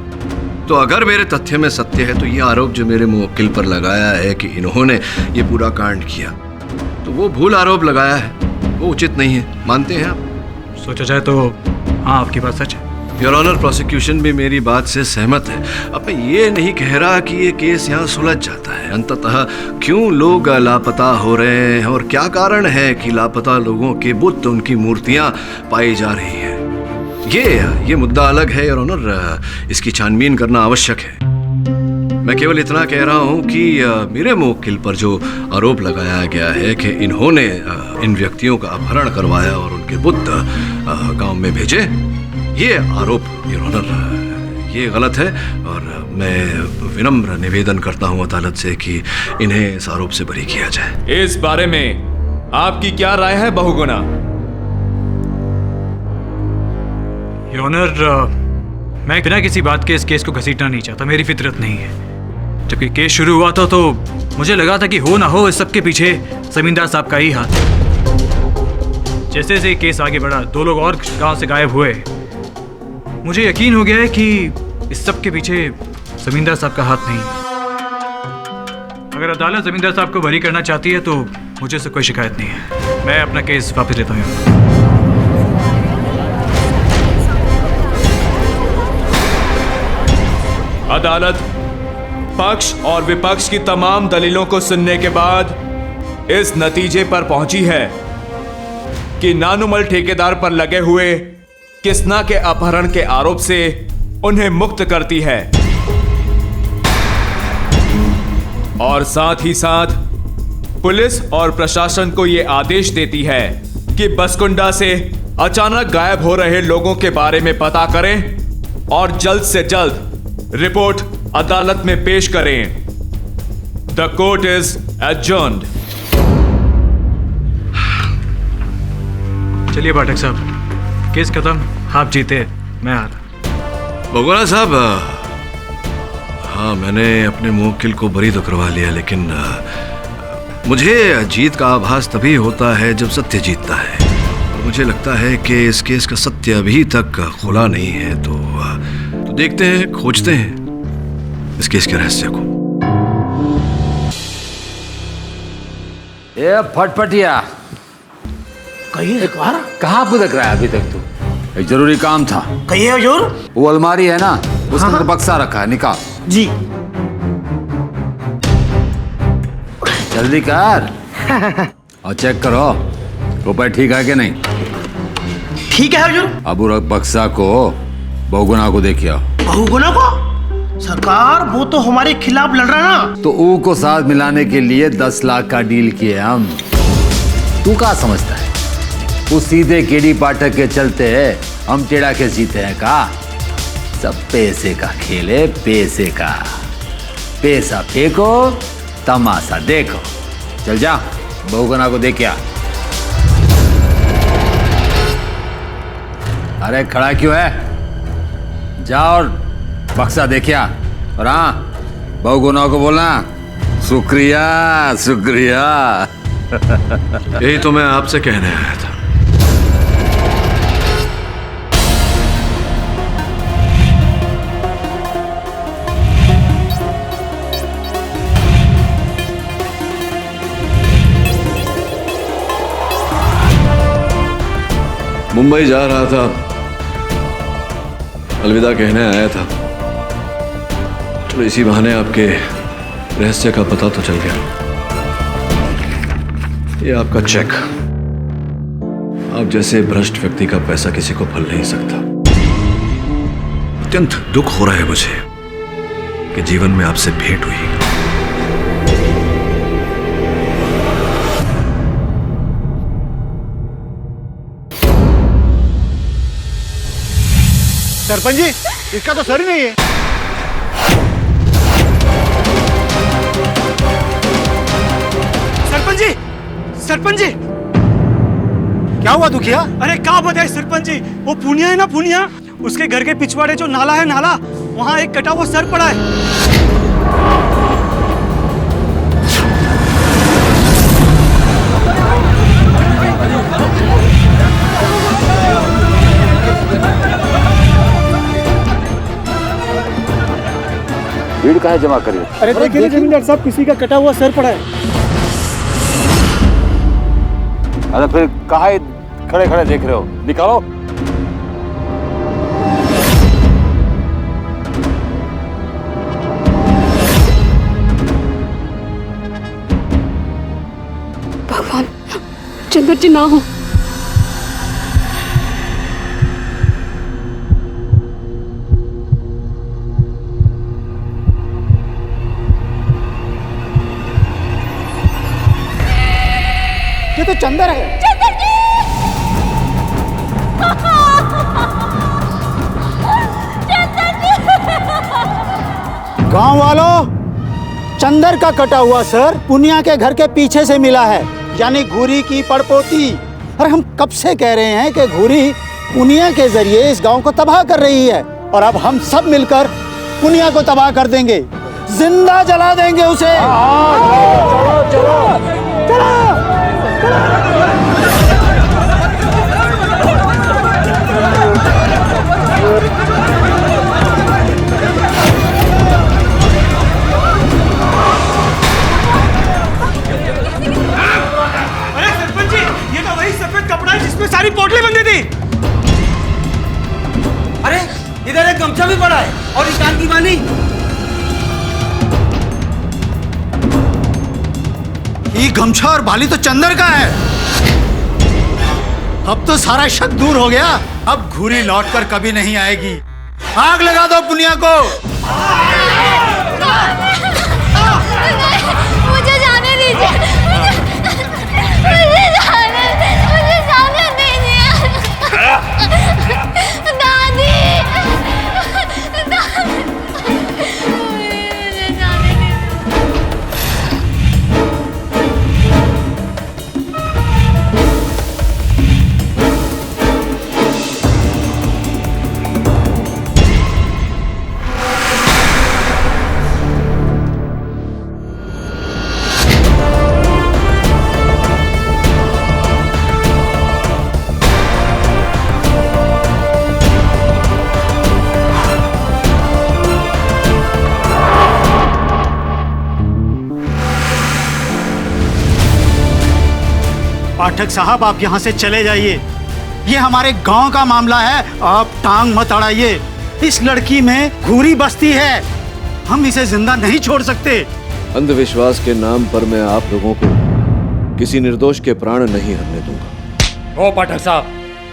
तो अगर मेरे तथ्य में सत्य है तो ये आरोप जो मेरे मुवक्किल पर लगाया है कि इन्होंने ये पूरा कांड किया, तो वो भूल आरोप लगाया है, वो उचित नहीं है। मानते हैं आप? सोचा जाए तो हाँ, आपकी बात सच है। योर ऑनर, प्रोसिक्यूशन भी मेरी बात से सहमत है। अब मैं ये नहीं कह रहा कि ये केस यहाँ सुलझ जाता है। अंततः क्यों लोग लापता हो रहे हैं और क्या कारण है कि लापता लोगों के बुत, उनकी मूर्तियाँ पाई जा रही हैं, ये मुद्दा अलग है योर ऑनर। इसकी छानबीन करना आवश्यक है। मैं केवल इतना कह रहा हूँ कि मेरे मुवक्किल पर जो आरोप लगाया गया है कि इन्होंने इन व्यक्तियों का अपहरण करवाया और उनके बुत गांव में भेजे, ये आरोप योर ऑनर ये गलत है। और मैं विनम्र निवेदन करता हूँ अदालत से कि इन्हें इस आरोप से बरी किया जाए। इस बारे में आपकी क्या राय है बहुगुना? योर ऑनर, मैं बिना किसी बात के इस केस को घसीटना नहीं चाहता, मेरी फितरत नहीं है। जब ये केस शुरू हुआ था तो मुझे लगा था कि हो ना हो इस सब के पीछे जमींदार साहब का ही हाथ। जैसे जैसे केस आगे बढ़ा, 2 लोग और गांव से गायब हुए, मुझे यकीन हो गया है कि इस सब के पीछे जमींदार साहब का हाथ नहीं। अगर अदालत जमींदार साहब को बरी करना चाहती है तो मुझे से कोई शिकायत नहीं है। मैं अपना केस वापस लेता हूँ। अदालत पक्ष और विपक्ष की तमाम दलीलों को सुनने के बाद इस नतीजे पर पहुंची है कि नानुमल ठेकेदार पर लगे हुए किसना के अपहरण के आरोप से उन्हें मुक्त करती है और साथ ही साथ पुलिस और प्रशासन को यह आदेश देती है कि बसकुंडा से अचानक गायब हो रहे लोगों के बारे में पता करें और जल्द से जल्द रिपोर्ट अदालत में पेश करें। The court is adjourned. चलिए पाठक साहब, केस खत्म, आप जीते, मैं हारा। भगवान साहब, हाँ मैंने अपने मुवक्किल को बरी तो करवा लिया, लेकिन मुझे जीत का आभास तभी होता है जब सत्य जीतता है। और मुझे लगता है कि इस केस का सत्य अभी तक खुला नहीं है, तो देखते हैं, खोजते हैं इस केस के रहस्य को। ए फटफटिया, कहिए कहाँ पुदक रहा है अभी तक तू? एक जरूरी काम था। कहिए हुजूर। वो अलमारी है ना, उसके अंदर बक्सा रखा है, निकाल। जी। जल्दी कर और चेक करो रुपए ठीक है कि नहीं। ठीक है हुजूर। अब उस बक्सा को बहुगुना को देखिए। बहुगुना को? सरकार वो तो हमारे खिलाफ लड़ रहा है ना। तो ऊ को साथ मिलाने के लिए 10 लाख का डील किए हम। तू क्या समझता है वो सीधे केडी पाठक के चलते है हम टेढ़ा के जीते हैं का? सब पैसे का खेल है, पैसे का। पैसा फेंको, तमाशा देखो। चल जा बहुगुना को देख क्या। अरे खड़ा क्यों है? जा और बक्सा देखिया। और हाँ, बहुगुना को बोलना शुक्रिया शुक्रिया। यही तो मैं आपसे कहने आया था। मुंबई जा रहा था, अलविदा कहने आया था। चलो इसी बहाने आपके रहस्य का पता तो चल गया। ये आपका चेक। आप जैसे भ्रष्ट व्यक्ति का पैसा किसी को फल नहीं सकता। अत्यंत दुख हो रहा है मुझे कि जीवन में आपसे भेंट हुई। सरपंच जी, इसका तो सर ही नहीं है। सरपंच जी, सरपंच जी, क्या हुआ दुखिया? अरे क्या बताए सरपंच जी, वो पुनिया है ना, पुनिया, उसके घर के पिछवाड़े जो नाला है, नाला, वहाँ एक कटा हुआ सर पड़ा है। भीड़ कहाँ जमा करिए? अरे देखिए जमींदार साहब, किसी का कटा हुआ सर पड़ा है। अरे फिर कहाँ खड़े खड़े देख रहे हो? निकालो। भगवान, चंद्र जी ना हो। ये तो चंदर है। चंदर जी! चंदर जी! गांव वालों, चंदर का कटा हुआ सर पुनिया के घर के पीछे से मिला है, यानी घूरी की पड़पोती। और हम कब से कह रहे हैं कि घूरी पुनिया के जरिए इस गांव को तबाह कर रही है, और अब हम सब मिलकर पुनिया को तबाह कर देंगे, जिंदा जला देंगे उसे। चलो चलो चलो। अरे सरपंच जी, ये तो वही सफेद कपड़ा है जिसमें सारी पोटली बंधी थी। अरे इधर एक गमछा भी पड़ा है और कान की बानी। ये गमछा और बाली तो चंदर का है। अब तो सारा शक दूर हो गया। अब घूरी लौटकर कभी नहीं आएगी। आग लगा दो पुनिया को। मुझे जाने दीजिए, मुझे जाने दीजिए। दादी, पाठक साहब आप यहाँ से चले जाइए। ये हमारे गांव का मामला है, आप टांग मत अड़ाइए। इस लड़की में घूरी बसती है, हम इसे जिंदा नहीं छोड़ सकते। अंधविश्वास के नाम पर मैं आप लोगों को किसी निर्दोष के प्राण नहीं हरने दूंगा। ओ पाठक साहब,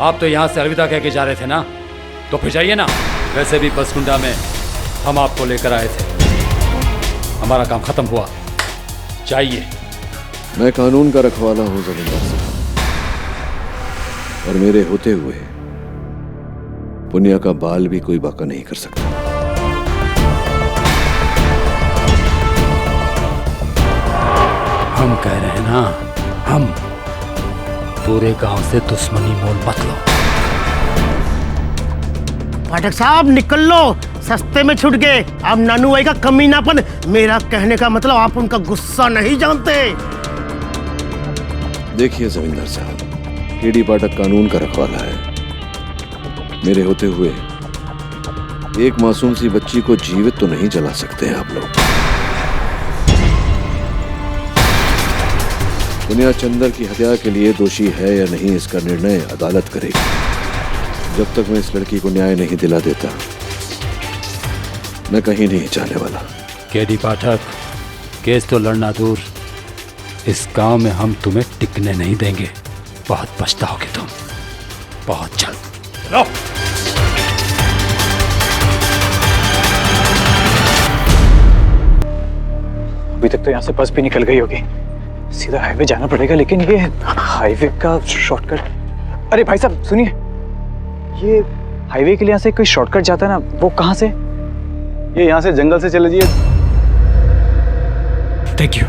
आप तो यहाँ से अलविदा कह के जा रहे थे ना, तो फिर जाइए ना। वैसे भी बसकुंडा में हम आपको लेकर आए थे, हमारा काम खत्म हुआ, जाइए। मैं कानून का रखवाला हूं जमींदार साहब, और मेरे होते हुए पुनिया का बाल भी कोई बाका नहीं कर सकता। हम कह रहे हैं ना, हम पूरे गांव से दुश्मनी मोल मत लो। पाठक साहब निकल लो, सस्ते में छूट गए। अब नानू भाई का कमीनापन, मेरा कहने का मतलब आप उनका गुस्सा नहीं जानते। देखिए जमींदार साहब, केडी पाठक कानून का रखवाला है। मेरे होते हुए एक मासूम सी बच्ची को जीवित तो नहीं जला सकते हैं आप लोग। पुनिया चंदर की हत्या के लिए दोषी है या नहीं, इसका निर्णय अदालत करेगी। जब तक मैं इस लड़की को न्याय नहीं दिला देता, मैं कहीं नहीं जाने वाला। केडी पाठक, केस तो लड़ना दूर, इस गांव में हम तुम्हें टिकने नहीं देंगे। बहुत पछताओगे तुम, बहुत जल्द। लो। अभी तक तो यहाँ से बस भी निकल गई होगी, सीधा हाईवे जाना पड़ेगा। लेकिन ये हाईवे का शॉर्टकट, अरे भाई साहब सुनिए, ये हाईवे के लिए यहाँ से कोई शॉर्टकट जाता है ना, वो कहाँ से? ये यहाँ से जंगल से चले जाइए। Thank you.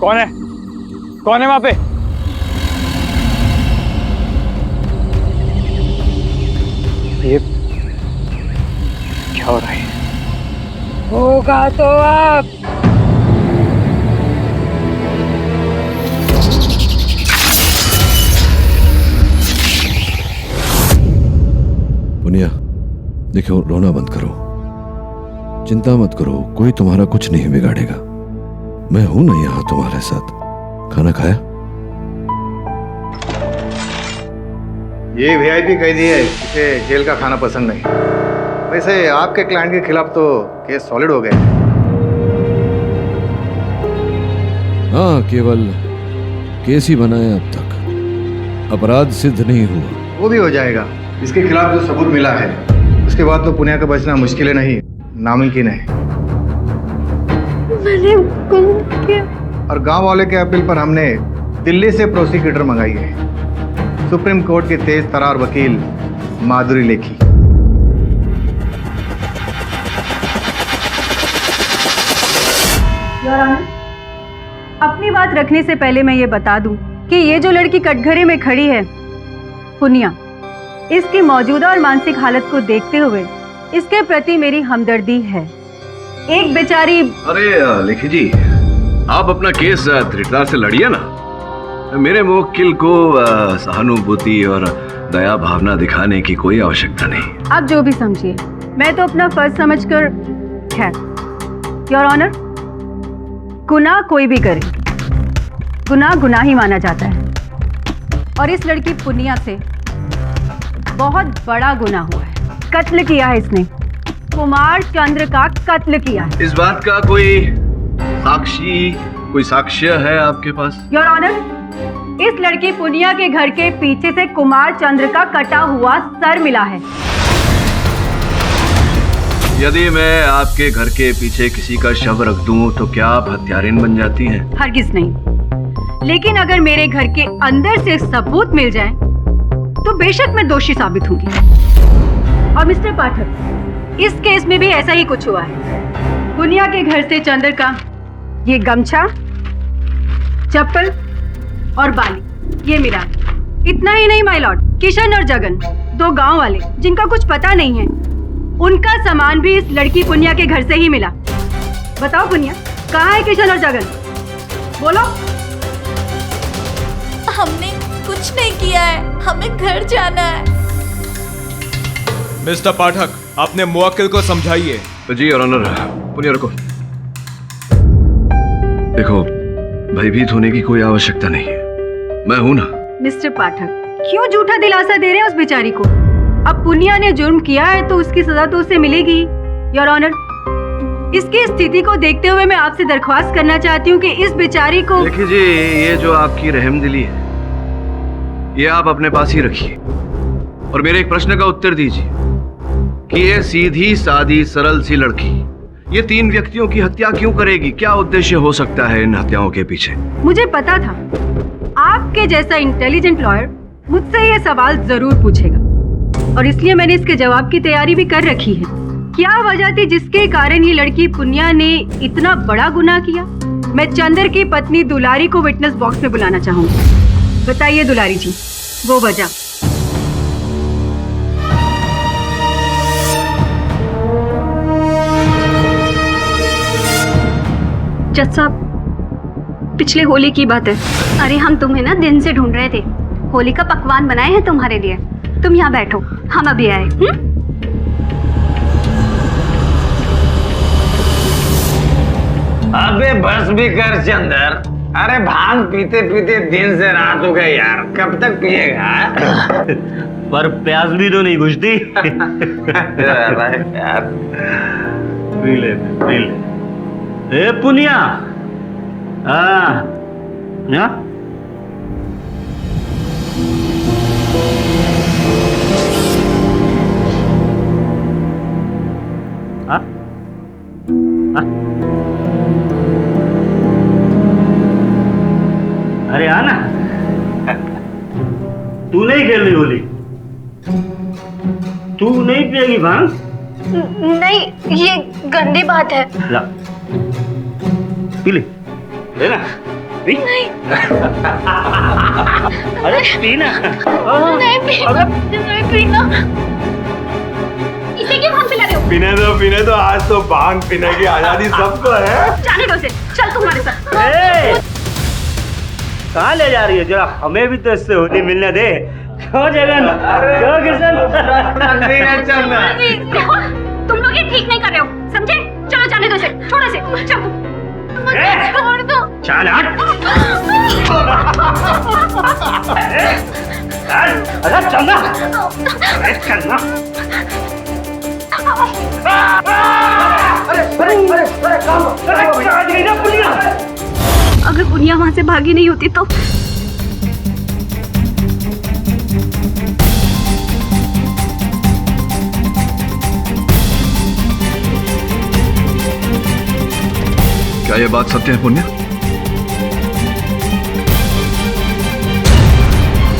कौन है? कौन है वहां पे? ये क्या हो रहा है? होगा तो अब। पुनिया देखो, रोना बंद करो, चिंता मत करो, कोई तुम्हारा कुछ नहीं बिगाड़ेगा। मैं हूं ना यहाँ तुम्हारे साथ। खाना खाया? ये वीआईपी कैदी है, इसे जेल का खाना पसंद नहीं। वैसे आपके क्लाइंट के खिलाफ तो केस सॉलिड हो गए। हाँ, केवल केस ही बनाया अब तक, अपराध सिद्ध नहीं हुआ। वो भी हो जाएगा। इसके खिलाफ जो सबूत मिला है, उसके बाद तो पुनिया का बचना मुश्किल है नहीं, नामुमकिन है। मैंने किया। और गांव वाले के अपील पर हमने दिल्ली से प्रोसिक्यूटर मंगाई है, सुप्रीम कोर्ट के तेज तरार वकील माधुरी लेखी। अपनी बात रखने से पहले मैं ये बता दूं कि ये जो लड़की कटघरे में खड़ी है, पुनिया, इसकी मौजूदा और मानसिक हालत को देखते हुए इसके प्रति मेरी हमदर्दी है। एक बेचारी। अरे लेखी जी, आप अपना केस दृढ़ता से लड़िए ना। मेरे मुवक्किल को सहानुभूति और दया भावना दिखाने की कोई आवश्यकता नहीं। आप जो भी समझिए, मैं तो अपना फर्ज समझकर, खैर। योर ऑनर, गुनाह कोई भी करे, गुनाह गुनाह ही माना जाता है। और इस लड़की पुनिया से बहुत बड़ा गुनाह हुआ है। कत्ल किया है इसने, कुमार चंद्र का कत्ल किया है। इस बात का कोई साक्ष्य है आपके पास? योर ऑनर, इस लड़की पुनिया के घर के पीछे से कुमार चंद्र का कटा हुआ सर मिला है। यदि मैं आपके घर के पीछे किसी का शव रख दूं तो क्या आप हत्यारिन बन जाती हैं? हरगिज नहीं, लेकिन अगर मेरे घर के अंदर से सबूत मिल जाए तो बेशक मैं दोषी साबित होंगी। और मिस्टर पाठक, इस केस में भी ऐसा ही कुछ हुआ है। पुनिया के घर से चंद्र का ये गमछा, चप्पल और बाली ये मिला। इतना ही नहीं माय लॉर्ड, किशन और जगन, दो गांव वाले जिनका कुछ पता नहीं है, उनका सामान भी इस लड़की पुनिया के घर से ही मिला। बताओ पुनिया, कहाँ है किशन और जगन? बोलो। हमने कुछ नहीं किया है, हमें घर जाना है। मिस्टर पाठक, अपने मुवक्किल को समझाइए। जी और ऑनर, पुनिया रुको। देखो, भयभीत होने की कोई आवश्यकता नहीं है, मैं हूं ना। मिस्टर पाठक, क्यों झूठा दिलासा दे रहे हैं उस बेचारी को? अब पुनिया ने जुर्म किया है तो उसकी सजा तो उसे मिलेगी। योर ऑनर, इसकी स्थिति को देखते हुए मैं आपसे दरख्वास्त करना चाहती हूँ कि इस बेचारी को। देखिए जी, ये जो आपकी रहमदिली है, ये आप अपने पास ही रखिए और मेरे एक प्रश्न का उत्तर दीजिए कि ये सीधी सादी सरल सी लड़की ये 3 व्यक्तियों की हत्या क्यों करेगी? क्या उद्देश्य हो सकता है इन हत्याओं के पीछे? मुझे पता था आपके जैसा इंटेलिजेंट लॉयर मुझसे ये सवाल जरूर पूछेगा और इसलिए मैंने इसके जवाब की तैयारी भी कर रखी है। क्या वजह थी जिसके कारण ये लड़की पुनिया ने इतना बड़ा गुनाह किया? मैं चंद्र की पत्नी दुलारी को विटनेस बॉक्स में बुलाना चाहूंगी। बताइए दुलारी जी, वो वजह। जज साहब, पिछले होली की बात है। अरे हम तुम्हें ना दिन से ढूंढ रहे थे, होली का पकवान बनाए हैं तुम्हारे लिए। तुम यहाँ बैठो, हम अभी आए। अबे बस भी कर चंदर, अरे भांग पीते पीते दिन से रात हो गई यार, कब तक पिएगा? पर प्यास भी तो नहीं बुझती। यार पी ले, पी ले। ए पुनिया, हाँ अरे आना, तू नहीं खेल रही होली? तू नहीं पिएगी भांग? नहीं, ये गंदी बात है। ला, पी ले, लेना। पी। नहीं। अरे पीना। नहीं पीना, नहीं पीना। इसे क्यों भांग पिला रहे हो? पीने दो, आज तो भांग पीने की आजादी सबको है। जाने दो उसे, चल तुम्हारे साथ। कहाँ ले जा रही है? जरा हमें भी तो इससे होली मिलने दे। क्यों जगन? क्यों किशन? तुम लोग ये ठीक नहीं कर रहे हो, समझे? चलो जाने दो उसे, छोड़ो उसे, चलो। छोड़ दो। चल हट। अरे चलना, अरे चलना। अगर पुनिया वहां से भागी नहीं होती तो? क्या ये बात सत्य है पुण्य?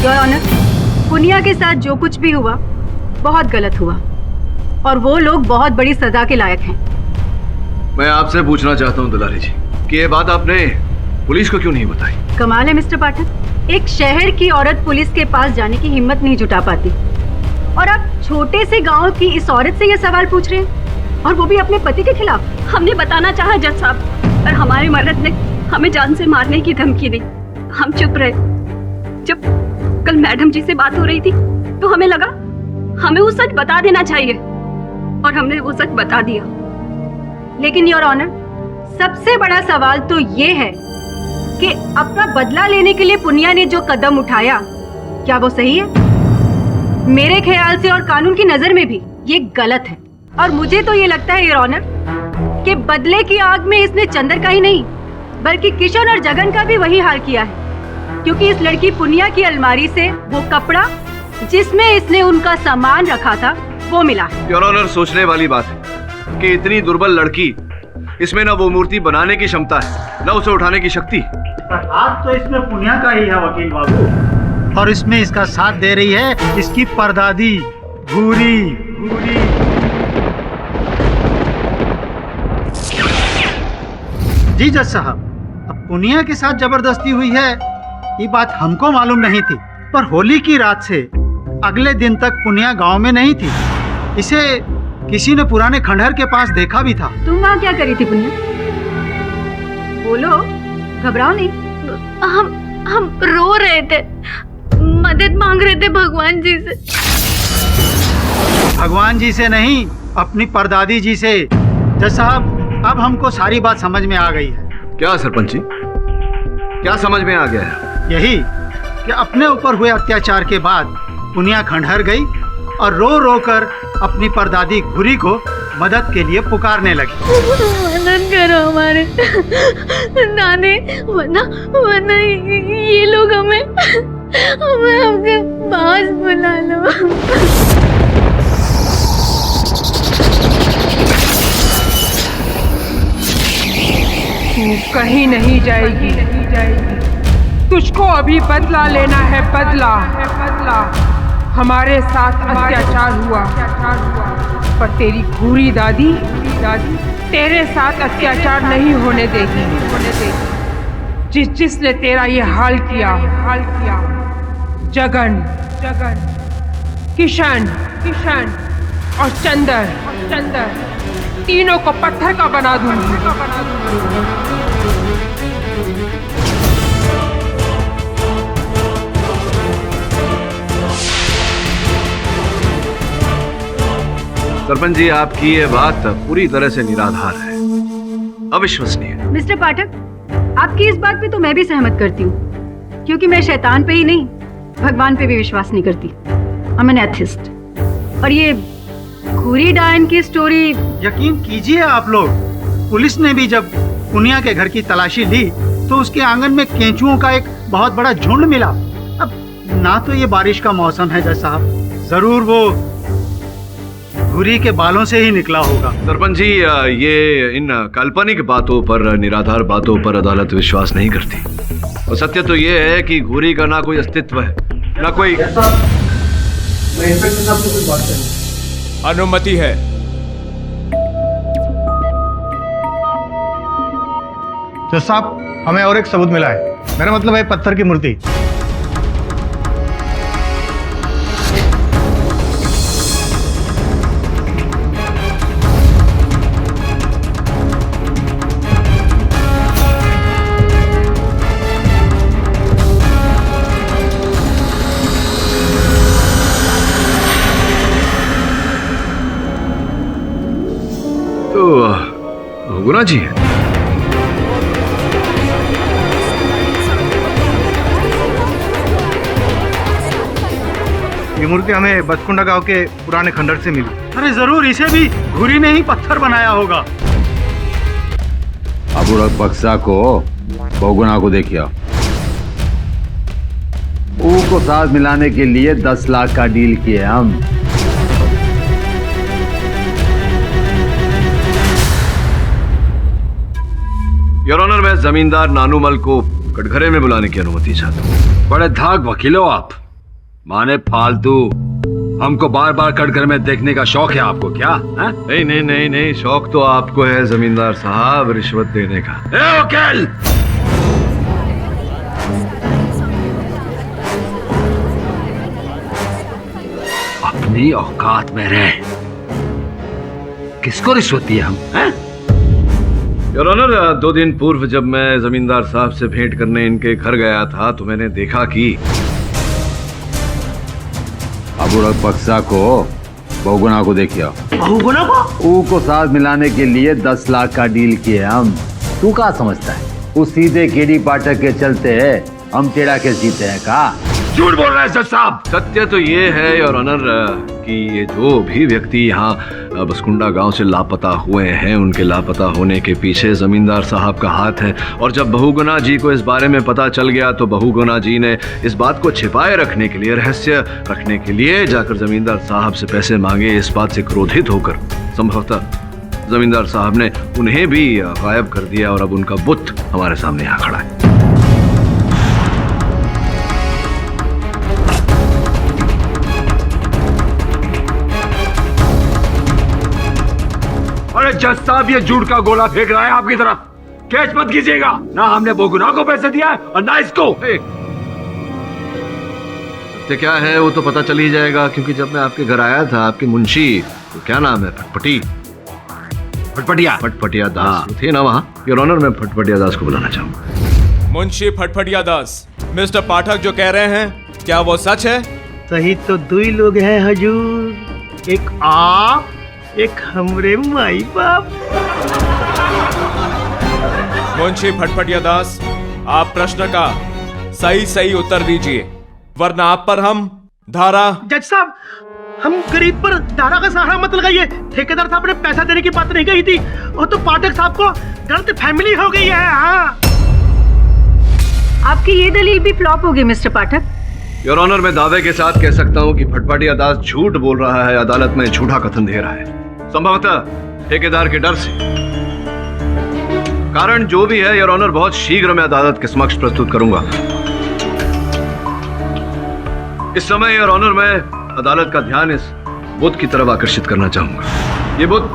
योर ऑनर, पुनिया के साथ जो कुछ भी हुआ बहुत गलत हुआ और वो लोग बहुत बड़ी सजा के लायक हैं। मैं आपसे पूछना चाहता हूँ दुलारी जी कि ये बात आपने पुलिस को क्यों नहीं बताई? कमाल है मिस्टर पाठक, एक शहर की औरत पुलिस के पास जाने की हिम्मत नहीं जुटा पाती और आप छोटे से गांव की इस औरत से ये सवाल पूछ रहे हैं और वो भी अपने पति के खिलाफ। हमने बताना चाहा जज साहब, पर हमारे मर्द ने हमें जान से मारने की धमकी दी। हम चुप रहे। जब कल मैडम जी से बात हो रही थी तो हमें लगा हमें वो सच बता देना चाहिए और हमने वो सच बता दिया। लेकिन योर ऑनर, सबसे बड़ा सवाल तो ये है कि अपना बदला लेने के लिए पुनिया ने जो कदम उठाया, क्या वो सही है? मेरे ख्याल से और कानून की नजर में भी ये गलत है। और मुझे तो ये लगता है योर ऑनर कि बदले की आग में इसने चंदर का ही नहीं बल्कि किशन और जगन का भी वही हाल किया है, क्योंकि इस लड़की पुनिया की अलमारी से वो कपड़ा जिसमें इसने उनका सामान रखा था वो मिला है। योर ऑनर, सोचने वाली बात है कि इतनी दुर्बल लड़की, इसमें ना वो मूर्ति बनाने की क्षमता है ना उसे उठाने की शक्ति। हाथ तो इसमें पुनिया का ही है वकील बाबू, और इसमें इसका साथ दे रही है इसकी परदादी घूरी। जी जज साहब, अब पुनिया के साथ जबरदस्ती हुई है ये बात हमको मालूम नहीं थी, पर होली की रात से अगले दिन तक पुनिया गांव में नहीं थी। इसे किसी ने पुराने खंडहर के पास देखा भी था। तुम वहाँ क्या करी थी पुनिया? बोलो, घबराओ नहीं। हम रो रहे थे, मदद मांग रहे थे भगवान जी से। भगवान जी से नहीं, अपनी परदादी जी से। जज साहब, अब हमको सारी बात समझ में आ गई है। क्या सरपंच जी, क्या समझ में आ गया है? यही कि अपने ऊपर हुए अत्याचार के बाद पुनिया खंडहर गई और रो रो कर अपनी परदादी घुरी को मदद के लिए पुकारने लगी। मदद करो हमारे दादी, वरना ये लोग हमें आपके पास बुला लो। तू कहीं नहीं जाएगी, तुझको अभी बदला लेना है, बदला। हमारे साथ अत्याचार हुआ, पर तेरी घूरी दादी तेरे साथ अत्याचार नहीं होने देगी। जिसने तेरा ये हाल किया, जगन, किशन और चंदर, तीनों को पत्थर का बना दूंगी। सरपंच जी, आपकी ये बात पूरी तरह से निराधार है, अविश्वसनीय। मिस्टर पाठक, आपकी इस बात पे तो मैं भी सहमत करती हूँ, क्योंकि मैं शैतान पे ही नहीं भगवान पे भी विश्वास नहीं करती। I am an atheist. और ये घूरी डायन की स्टोरी, यकीन कीजिए आप लोग, पुलिस ने भी जब पुनिया के घर की तलाशी ली तो उसके आंगन में केंचुओं का एक बहुत बड़ा झुंड मिला। अब ना तो ये बारिश का मौसम है जज साहब, जरूर वो घुरी के बालों से ही निकला होगा। सरपंच जी, ये इन काल्पनिक बातों पर, निराधार बातों पर अदालत विश्वास नहीं करती। और सत्य तो ये है कि घुरी का ना कोई अस्तित्व है, ना कोई। मैं इंस्पेक्टर साहब से कुछ बात करनी। अनुमति है। तो साहब, हमें और एक सबूत मिला है। मेरा मतलब है पत्थर की मूर्ति। गुना जी है। ये मूर्ति हमें बसकुंडा गांव के पुराने खंडहर से मिली। अरे जरूर इसे भी घुरी ने ही पत्थर बनाया होगा। अबू बक्सा को बहुगुना को देखिए, को साथ मिलाने के लिए 10 लाख का डील किए हम। योर ऑनर, मैं जमींदार नानूमल को कटघरे में बुलाने की अनुमति चाहता हूँ। बड़े धाक वकील हो आप, माने फालतू। हमको बार बार कटघरे में देखने का शौक है आपको क्या? नहीं नहीं नहीं नहीं, शौक तो आपको है जमींदार साहब, रिश्वत देने का। वकील, अपनी औकात में रहे, किसको रिश्वत दी हम? योर ऑनर, 2 दिन पूर्व जब मैं जमींदार साहब से भेंट करने इनके घर गया था तो मैंने देखा कि अबू बक्सा को बहुगुना को देखिए। बहुगुना को साथ मिलाने के लिए 10 लाख का डील किए हम। तू क्या समझता है उस सीधे केडी पाठक के चलते हम टेढ़ा केस जीते हैं का? झूठ बोल रहे हैं जज साहब। सत्य तो ये है योर ऑनर कि ये जो भी व्यक्ति यहाँ बसकुंडा गांव से लापता हुए हैं, उनके लापता होने के पीछे जमींदार साहब का हाथ है। और जब बहुगुना जी को इस बारे में पता चल गया तो बहुगुना जी ने इस बात को छिपाए रखने के लिए, रहस्य रखने के लिए जाकर जमींदार साहब से पैसे मांगे। इस बात से क्रोधित होकर संभवतः जमींदार साहब ने उन्हें भी गायब कर दिया और अब उनका बुत हमारे सामने यहाँ खड़ा है। अरे जज साहब, ये झूठ का गोला फेंक रहा है आपकी तरफ। कैच मत कीजिएगा। ना हमने बहुगुना को पैसे दिया है और ना इसको। सत्य क्या है वो तो पता चल ही जाएगा, क्योंकि जब मैं आपके घर आया था आपके मुंशी, तो क्या नाम है, फटफटिया दास थे ना वहाँ। योर ऑनर, मैं फटफटिया दास को बुलाना चाहूंगा। मुंशी फटफटिया दास, मिस्टर पाठक जो कह रहे हैं क्या वो सच है? सही तो 2 लोग हैं हजूर, एक आप, एक हमरे माई बाप। मुंशी फटफटिया दास, आप प्रश्न का सही उत्तर दीजिए, वरना आप पर हम धारा। जज साहब, हम गरीब पर धारा का सहारा मत लगाइए। ठेकेदार साहब ने पैसा देने की बात नहीं कही थी, वो तो पाठक साहब को गलत फैमिली हो गई है। हाँ, आपकी ये दलील भी फ्लॉप होगी मिस्टर पाठक। योर ऑनर, मैं दावे के साथ कह सकता हूँ कि फटफटिया दास झूठ बोल रहा है, अदालत में झूठा कथन दे रहा है, संभवतः ठेकेदार के डर से। कारण जो भी है योर ऑनर, बहुत शीघ्र मैं अदालत के समक्ष प्रस्तुत करूंगा। इस समय योर ऑनर, मैं अदालत का ध्यान इस बुत की तरफ आकर्षित करना चाहूंगा। ये बुत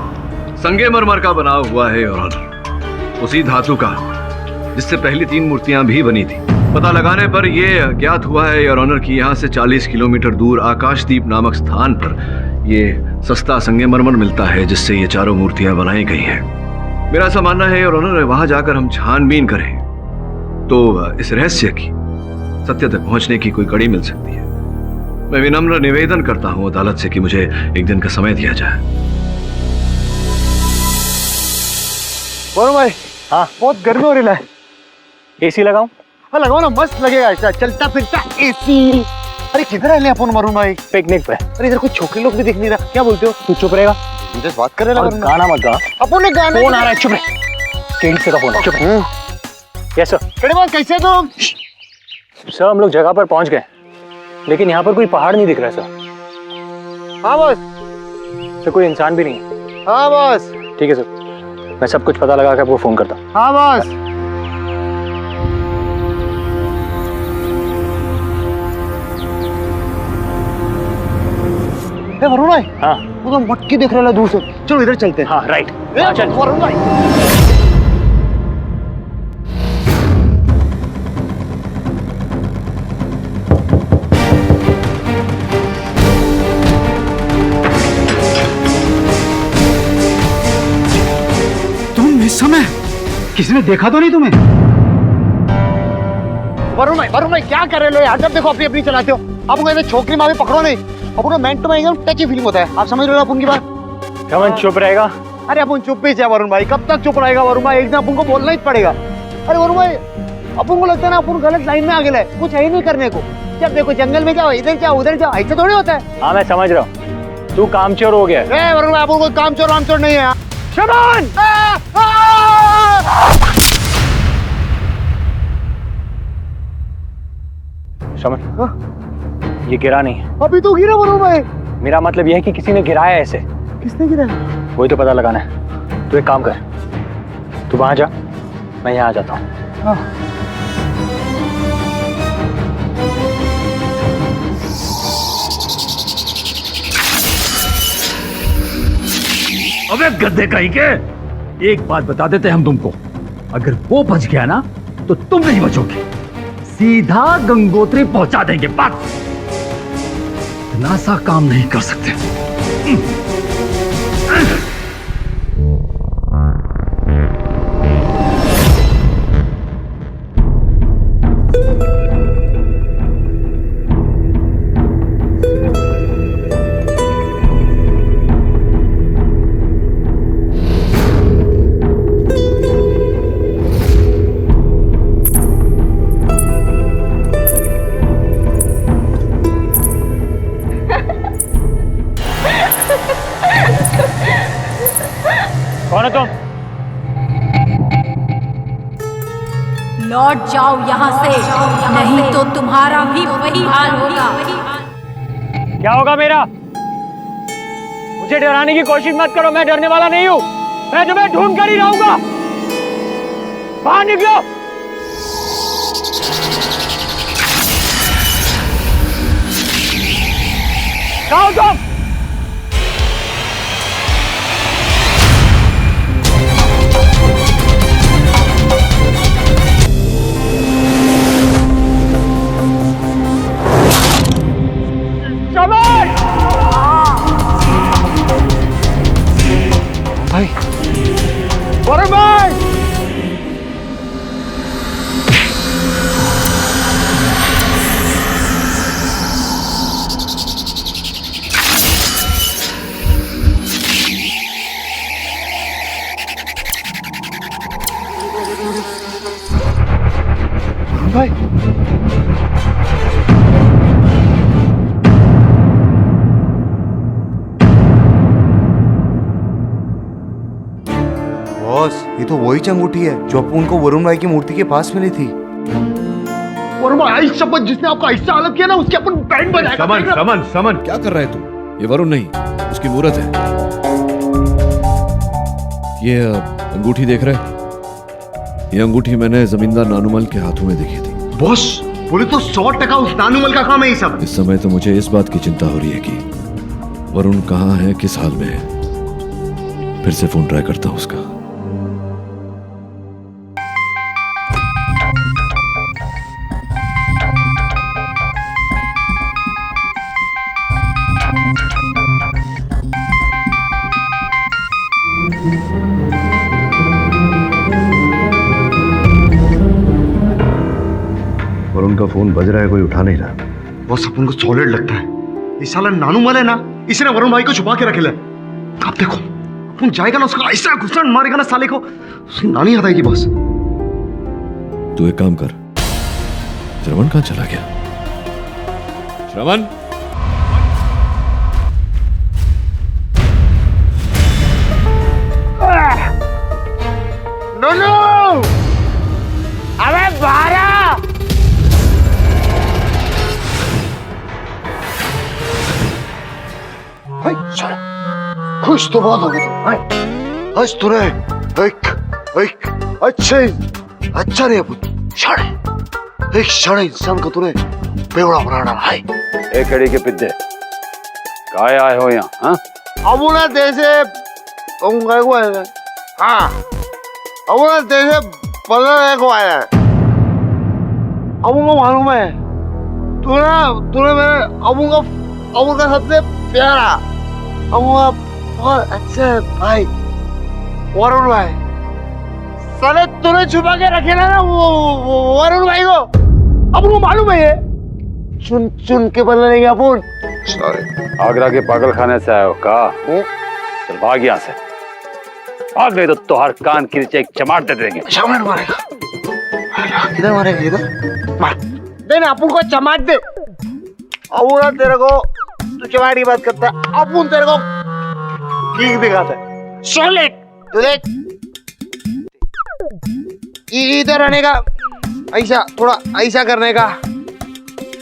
संगमरमर का बना हुआ है योर ऑनर, उसी धातु का जिससे पहली 3 मूर्तियां भी बनी थी। पता लगाने पर यह ज्ञात हुआ है योर ऑनर कि यहाँ से 40 किलोमीटर दूर आकाशदीप नामक स्थान पर यह सस्ता संगमरमर मिलता है, जिससे ये चारों मूर्तियां बनाई गई हैं। मेरा ऐसा मानना है योर ऑनर, वहां जाकर हम छानबीन करें तो इस रहस्य की सत्य तक पहुंचने की कोई कड़ी मिल सकती है। मैं विनम्र निवेदन करता हूं अदालत से कि मुझे एक दिन का समय दिया जाए। वरुण भाई, हाँ, बहुत गर्मी हो रही है, एसी लगाऊं? हाँ लगाओ ना, मस्त लगेगा ऐसा चलता फिरता एसी। अरे किधर है अपन वरुण भाई? पिकनिक पे। अरे इधर कुछ छोकरे लोग भी दिख नहीं रहा, क्या बोलते हो? तू चुप रहेगा? मुझे बात कर रहे हैं। गाना मत गा। अपन ने गाना। फोन आ रहा है, चुप रहे। केडी से का फोन, चुप रहे। Yes sir. केडी बात, कैसे तुम? सर हम लोग जगह पर पहुंच गए, लेकिन यहाँ पर कोई पहाड़ नहीं दिख रहा सर। हाँ बस। सर कोई इंसान भी नहीं है। हाँ बस। ठीक है सर, मैं सब कुछ पता लगा कर आपको फोन करता हूँ। हाँ बस। वरुण भाई, हाँ, वो तो मटकी देख रहा है दूर से। चलो इधर चलते हैं। हाँ राइट, चल वरुण भाई। तुम इस समय किसी ने देखा तो नहीं तुम्हें? वरुण भाई क्या कर रहे हो यार? जब देखो अपनी चलाते हो। आपको ऐसे छोकरी माँ भी पकड़ो नहीं, अपन मैन टू मैन एकदम टची फीलिंग होता है। आप समझ रहे हो अपन की बात? क्या मैं चुप रहेगा? अरे अपन चुप ही जाए वरुण भाई, कब तक चुप रहेगा वरुण भाई? एक दिन अपन को बोलना ही पड़ेगा। अरे वरुण भाई, अपन को लगता है ना अपन गलत लाइन में आगे है, कुछ है ही नहीं करने को। जब देखो जंगल में जाओ, इधर जाओ उधर जाओ, ऐसा थोड़ी होता है। हाँ मैं समझ रहा हूँ, तू कामचोर हो गया। वरुण भाई, अपन कोई कामचोर वामचोर नहीं है। शबान! शमन, ये गिरा नहीं है। अभी तो गिरा वरुण भाई। मेरा मतलब यह है कि किसी ने गिराया है ऐसे। किसने गिराया? वही तो पता लगाना है। तू एक काम कर, तू वहां जा, मैं यहाँ आ जाता हूँ। अबे गद्दे कहीं के, एक बात बता देते हम तुमको, अगर वो बच गया ना तो तुम नहीं बचोगे, सीधा गंगोत्री पहुंचा देंगे। बस इतना सा काम नहीं कर सकते। है तुम? लौट जाओ यहाँ से, नहीं तो तुम्हारा भी वही हाल होगा। क्या होगा मेरा? मुझे डराने की कोशिश मत करो, मैं डरने वाला नहीं हूँ। मैं तुम्हें ढूंढ कर ही रहूंगा। बाहर निकलो। कहाँ तुम? भाई, वरुण भाई, भाई, बॉस, ये तो वही अंगूठी है जो अपन को वरुण भाई की मूर्ति के पास मिली थी। वरुण भाई शपथ, जिसने आपका ऐसा हालत किया ना, उसके अपन बैंड बजाएगा। समन समन समन, क्या कर रहा है तू? ये वरुण नहीं, उसकी मूर्त है। ये अंगूठी देख रहे? ये अंगूठी मैंने जमींदार नानूमल के हाथों में देखी थी। बॉस, बोले तो 100% उस नानूमल का काम है ये सब। इस समय तो मुझे इस बात की चिंता हो रही है कि वरुण कहाँ है, किस हाल में है। फिर से फोन ट्राई करता हूँ उसका। वरुण का फोन बज रहा है, कोई उठा नहीं रहा। बॉस, अपन को सॉलिड लगता है ये साला नानूमल है ना, इसने वरुण भाई को छुपा के रखे। आप देखो, अपन जाएगा ना, उसका ऐसा घुसन मारेगा ना साले को, उसकी नानी याद आएगी। बॉस, तू एक काम कर, श्रवण कहाँ चला गया? श्रवण, नोनो, अबे बारा, खुश तो बहुत हो गई तुम। आज तूने एक अच्छा नहीं अपन एक शाणे इंसान को तूने बेवड़ा बना डाला है। एक कड़ी के पिद्दे काय आए हो यहाँ? हाँ, अब ना जैसे तुम गए को आए। हाँ, अब ना जैसे बदल को आया है। अब को मालूम है तूने मेरे अबू का सबसे प्यारा, अबू का बहुत अच्छे भाई वरुण भाई, साले तूने छुपा के रखे ना वो वरुण भाई को। अब को मालूम है ये चुन चुन के बदलेंगे अपन। सॉरी, आगरा के पागल खाने से आए हो का? चल भाग यहाँ से, भाग नहीं तो तुहार कान की नीचे एक चमाट दे देंगे। चमाट मारेगा? किधर मारेगा? इधर मार दे ना, अपन को चमाट दे। अब ना तेरे को तू चमाट की बात करता है, अपन तेरे को ठीक दिखाता है। सॉलिड, तू देख इधर आने का, ऐसा थोड़ा ऐसा करने का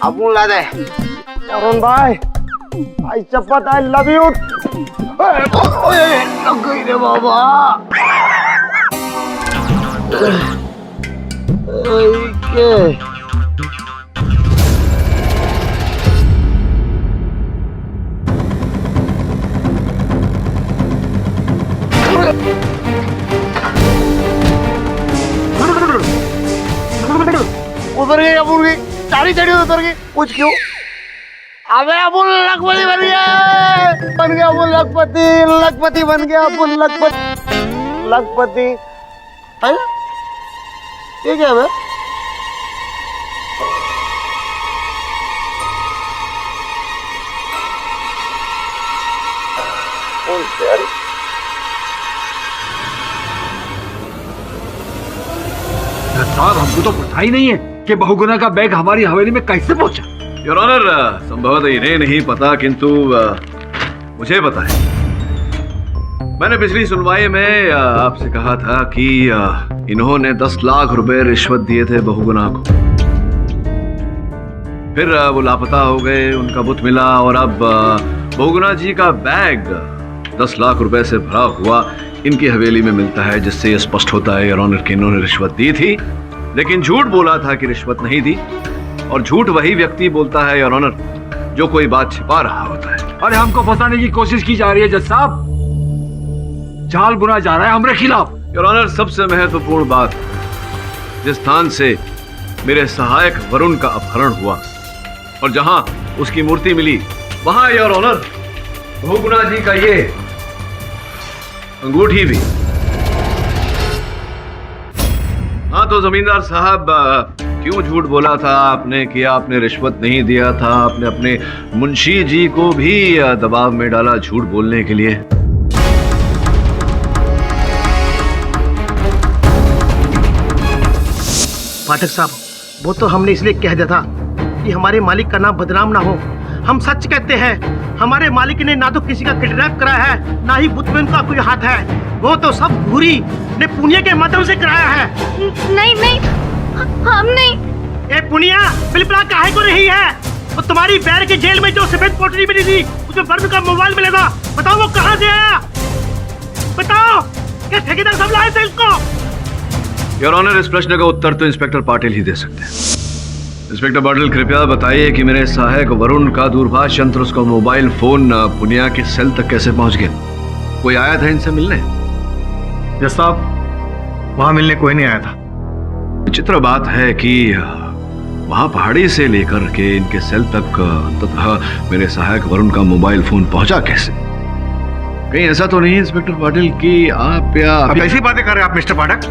अपन ला दे। वरुण भाई, आई चप्पत, आई लव यू। लग गई रे बाबा। उतर गई अबुल की चारी चढ़ी उतर गई। कुछ क्यों? अबे अबुल लखपति बन गया अबुल लखपति बन गया अबुल लखपति। ये क्या है? साहब, हमको तो पता ही नहीं है कि बहुगुना का बैग हमारी हवेली में कैसे पहुंचा। योर ऑनर, संभवतः इन्हें नहीं पता, किंतु मुझे पता है। मैंने पिछली सुनवाई में आपसे कहा था कि इन्होंने 10 लाख रुपए रिश्वत दिए थे बहुगुना को। फिर वो लापता हो गए, उनका बुत मिला और अब बहुगुना जी का बैग 10 लाख रुपए से भरा हुआ इनकी हवेली में मिलता है, जिससे यह स्पष्ट होता है योर ऑनर कि इन्होंने रिश्वत दी थी, लेकिन झूठ बोला था कि रिश्वत नहीं दी। और झूठ वही व्यक्ति बोलता है योर ऑनर जो कोई बात छिपा रहा होता है। अरे हमको फंसाने की कोशिश की जा रही है जज साहब, जाल बुना जा रहा है हमारे खिलाफ। योर ऑनर, सबसे महत्वपूर्ण बात, जिस स्थान से मेरे सहायक वरुण का अपहरण हुआ और जहां उसकी मूर्ति मिली, वहां योर ऑनर बहुगुणा जी का ये अंगूठी भी। हाँ तो जमींदार साहब, क्यों झूठ बोला था आपने कि आपने रिश्वत नहीं दिया था? आपने अपने मुंशी जी को भी दबाव में डाला झूठ बोलने के लिए। पाठक साहब, वो तो हमने इसलिए कह दिया था कि हमारे मालिक का नाम बदनाम ना हो। हम सच कहते हैं, हमारे मालिक ने ना तो किसी का किडनैप कराया है, ना ही बुत में उनका कोई हाथ है। वो तो सब घूरी ने पुनिया के माध्यम से कराया है। नहीं नहीं, हम नहीं। ए पुनिया, बिलबिला काहे को रही है? वो तुम्हारी बैर के जेल में जो सफेद पोटली मिली थी, उसमें वरुण का मोबाइल मिला था, बताओ वो कहाँ से आया? बताओ, क्या ठेकेदार सब लाए थे इसको? योर ऑनर, इस प्रश्न का उत्तर तो इंस्पेक्टर पाटिल ही दे सकते हैं। इंस्पेक्टर पाटिल, कृपया बताइए कि मेरे सहायक वरुण का दूरभाष यंत्र, उसका मोबाइल फोन पुनिया के सेल तक कैसे पहुंच गया? कोई आया था इनसे मिलने? यस साहब, वहां मिलने कोई नहीं आया था। विचित्र बात है कि वहां पहाड़ी से लेकर के इनके सेल तक अंततः मेरे सहायक वरुण का मोबाइल फोन पहुंचा कैसे? कहीं ऐसा तो नहीं इंस्पेक्टर पाटिल कि आप या कैसी बातें कर रहे हैं आप मिस्टर पाठक?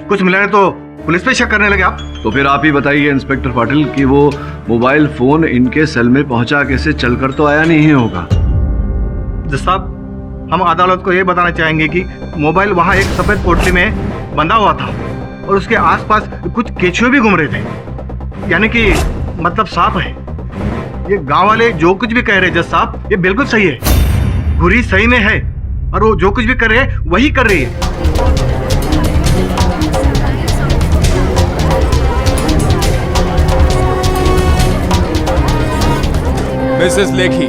कुछ मिला है तो पुलिस पे शक करने लगे आप? तो फिर आप ही बताइए इंस्पेक्टर पाटिल कि वो मोबाइल फोन इनके सेल में पहुंचा कैसे? चलकर तो आया नहीं होगा। जज साहब, हम अदालत को ये बताना चाहेंगे कि मोबाइल वहाँ एक सफेद पोटली में बंधा हुआ था और उसके आसपास कुछ केचुए भी घूम रहे थे, यानी कि मतलब साफ है। ये गांव वाले जो कुछ भी कह रहे हैं जज साहब, ये बिल्कुल सही है। घुरी सही में है और वो जो कुछ भी कर रहे हैं वही कर रही है। मिसेस लेखी,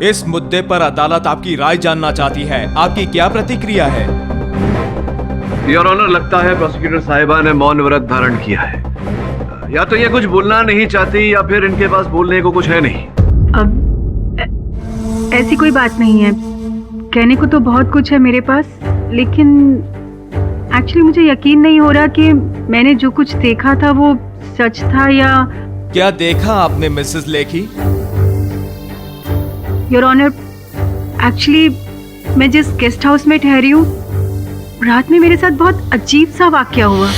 इस मुद्दे पर अदालत आपकी राय जानना चाहती है। आपकी क्या प्रतिक्रिया है? योर ऑनर, लगता है प्रोसिक्यूटर साहिबा ने मौन व्रत धारण किया है। या तो ये कुछ बोलना नहीं चाहती या फिर इनके पास बोलने को कुछ है नहीं। अब ऐसी कोई बात नहीं है, कहने को तो बहुत कुछ है मेरे पास, लेकिन एक्चुअली मुझे यकीन नहीं हो रहा कि मैंने जो कुछ देखा था वो सच था या... क्या देखा आपने Mrs Lekhi? Your honour, actually मैं जिस गेस्ट हाउस में ठहरी हूँ, रात में मेरे साथ बहुत अजीब सा वाकया हुआ।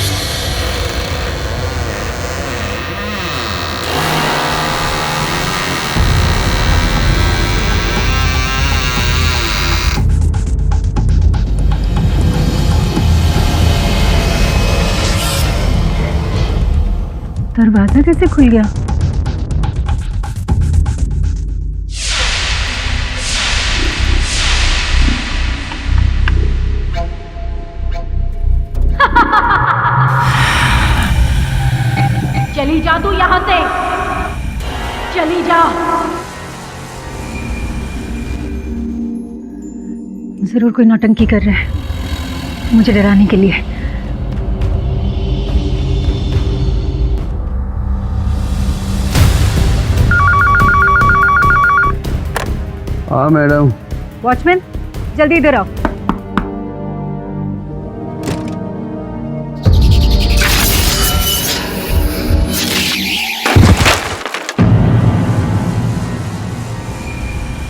दरवाजा कैसे खुल गया? चली जा तू यहाँ से, चली जा। जरूर कोई नौटंकी कर रहा है मुझे डराने के लिए। हाँ मैडम। वॉचमैन, जल्दी इधर आओ।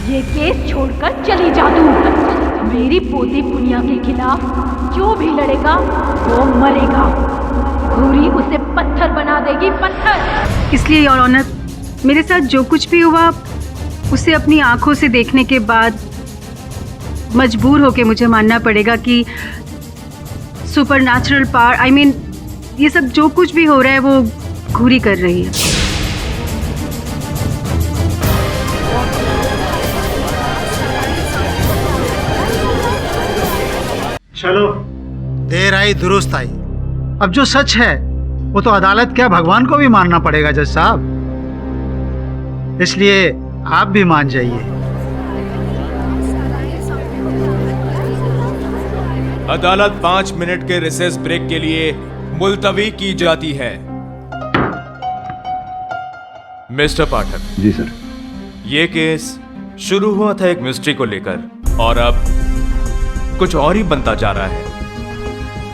ये केस छोड़कर चली जा तू। मेरी पोती पुनिया के खिलाफ जो भी लड़ेगा वो मरेगा। घूरी उसे पत्थर बना देगी, पत्थर। इसलिए योर ऑनर, मेरे साथ जो कुछ भी हुआ उसे अपनी आंखों से देखने के बाद मजबूर होके मुझे मानना पड़ेगा कि सुपरनैचुरल पावर, आई मीन ये सब जो कुछ भी हो रहा है वो घूरी कर रही है। चलो, देर आई दुरुस्त आई। अब जो सच है वो तो अदालत क्या भगवान को भी मानना पड़ेगा जज साहब, इसलिए आप भी मान जाइए। अदालत 5 मिनट के रिसेस ब्रेक के लिए मुलतवी की जाती है। मिस्टर पाठक। जी सर। ये केस शुरू हुआ था एक मिस्ट्री को लेकर और अब कुछ और ही बनता जा रहा है,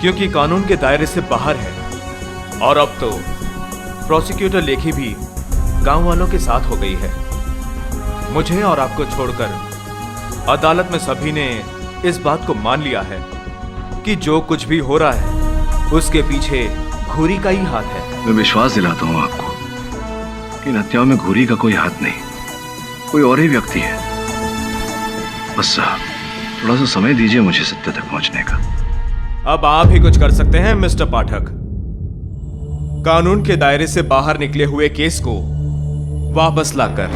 क्योंकि कानून के दायरे से बाहर है। और अब तो प्रोसिक्यूटर लेखी भी गांव वालों के साथ हो गई है। मुझे और आपको छोड़कर अदालत में सभी ने इस बात को मान लिया है कि जो कुछ भी हो रहा है उसके पीछे घूरी का ही हाथ है। मैं विश्वास दिलाता हूं आपको कि इन हत्याओं में घूरी का कोई हाथ नहीं, कोई और ही व्यक्ति है। बस थोड़ा सा समय दीजिए मुझे सत्य तक पहुंचने का। अब आप ही कुछ कर सकते हैं मिस्टर पाठक। कानून के दायरे से बाहर निकले हुए केस को वापस लाकर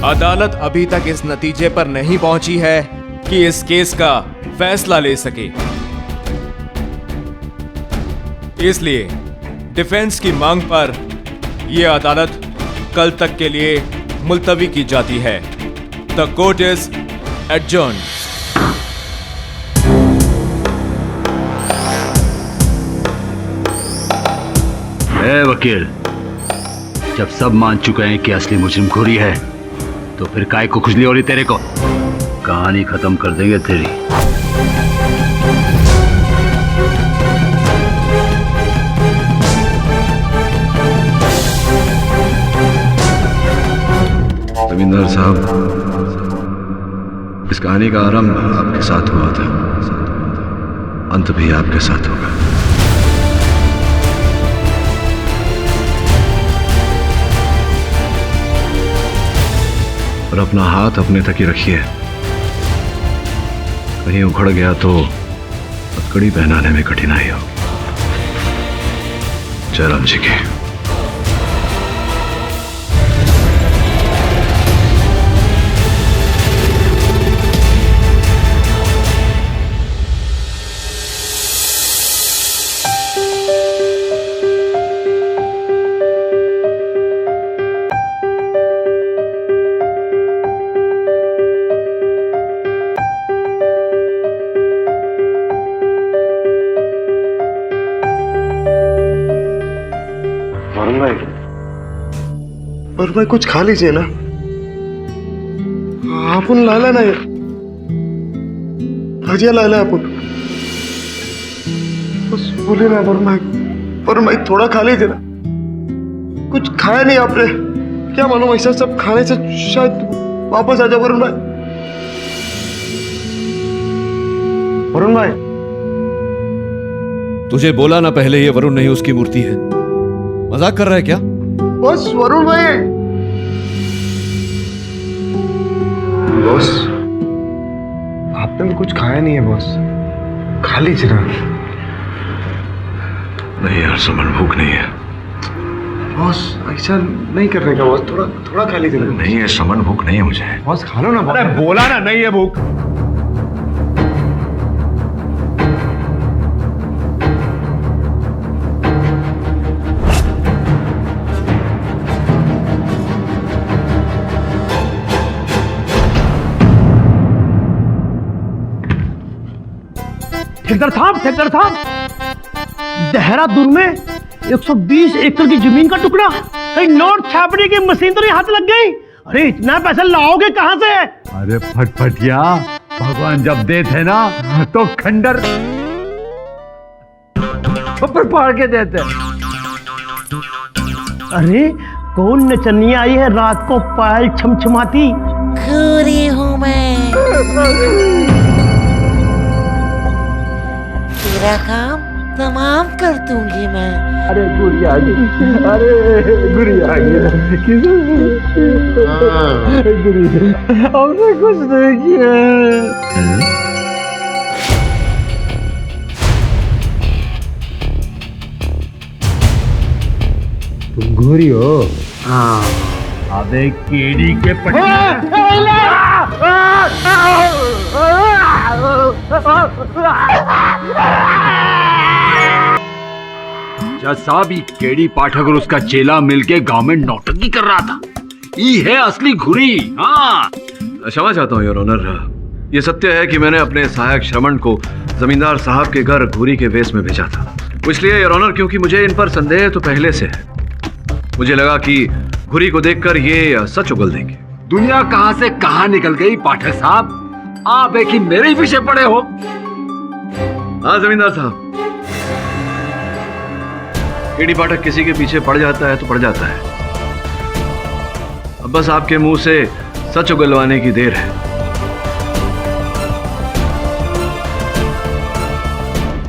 अदालत अभी तक इस नतीजे पर नहीं पहुंची है कि इस केस का फैसला ले सके। इसलिए डिफेंस की मांग पर यह अदालत कल तक के लिए मुलतवी की जाती है। The court is adjourned. वकील, जब सब मान चुके हैं कि असली मुजरिम घूरी है तो फिर काय को खुजली हो रही तेरे को? कहानी खत्म कर देंगे तेरी। जमींदार साहब, इस कहानी का आरंभ आपके साथ हुआ था, अंत भी आपके साथ होगा। और अपना हाथ अपने तक ही रखिए, कहीं उखड़ गया तो हथकड़ी पहनाने में कठिनाई होगी। जयराम जी की। और भाई कुछ खा लीजिए ना, आप उन लाला ना, भजिया लाला आप बस बोले ना वरुण भाई थोड़ा खा लीजिए ना। कुछ खाया नहीं आपने, क्या मालूम ऐसा सब खाने से शायद वापस आ जाओ वरुण भाई। वरुण भाई, तुझे बोला ना पहले ये वरुण नहीं उसकी मूर्ति है। मजाक कर रहा है क्या? बॉस वरुण भाई। बॉस आपने भी कुछ खाया नहीं है बॉस, खा लीजिए ना। नहीं यार समन, भूख नहीं है। बॉस ऐसा नहीं करने का बॉस, थोड़ा थोड़ा खा लीजिए ना। नहीं है समन, भूख नहीं है मुझे। बॉस खा लो ना। अरे बोला ना नहीं है भूख। ठेकेदार साहब, देहरादून में 120 एकड़ की जमीन का टुकड़ा, कहीं नोट छापने की मशीन तो नहीं हाथ लग गई? अरे इतना पैसा लाओगे कहां से? अरे फटफटिया, भगवान जब देते ना तो खंडर ऊपर पाड़ के देते। अरे कौन नचनिया आई है रात को पायल छमछमाती? घूरी हूं मैं, तेरा काम तमाम कर दूंगी मैं। अरे गुड़िया आ गई, अरे गुड़िया आ गई, गुड़िया हमने कुछ नहीं किया। तुम घूरी हो? हाँ। अबे केड़ी के पट्टे। जज साहब, ये केडी पाठक और उसका चेला मिलके गांव में नौटंकी कर रहा था। ये है असली घुरी। हाँ, क्षमा चाहता हूँ योर ऑनर। ये सत्य है कि मैंने अपने सहायक श्रवण को जमींदार साहब के घर घुरी के वेश में भेजा था। इसलिए योर ऑनर, क्योंकि मुझे इन पर संदेह तो पहले से है। मुझे लगा कि घुरी को देखकर ये सच उगल देंगे। दुनिया कहां से कहां निकल गई पाठक साहब, आप एक ही मेरे ही पीछे पड़े हो। हाँ जमींदार साहब, केडी पाठक किसी के पीछे पड़ जाता है तो पड़ जाता है। अब बस आपके मुंह से सच उगलवाने की देर है।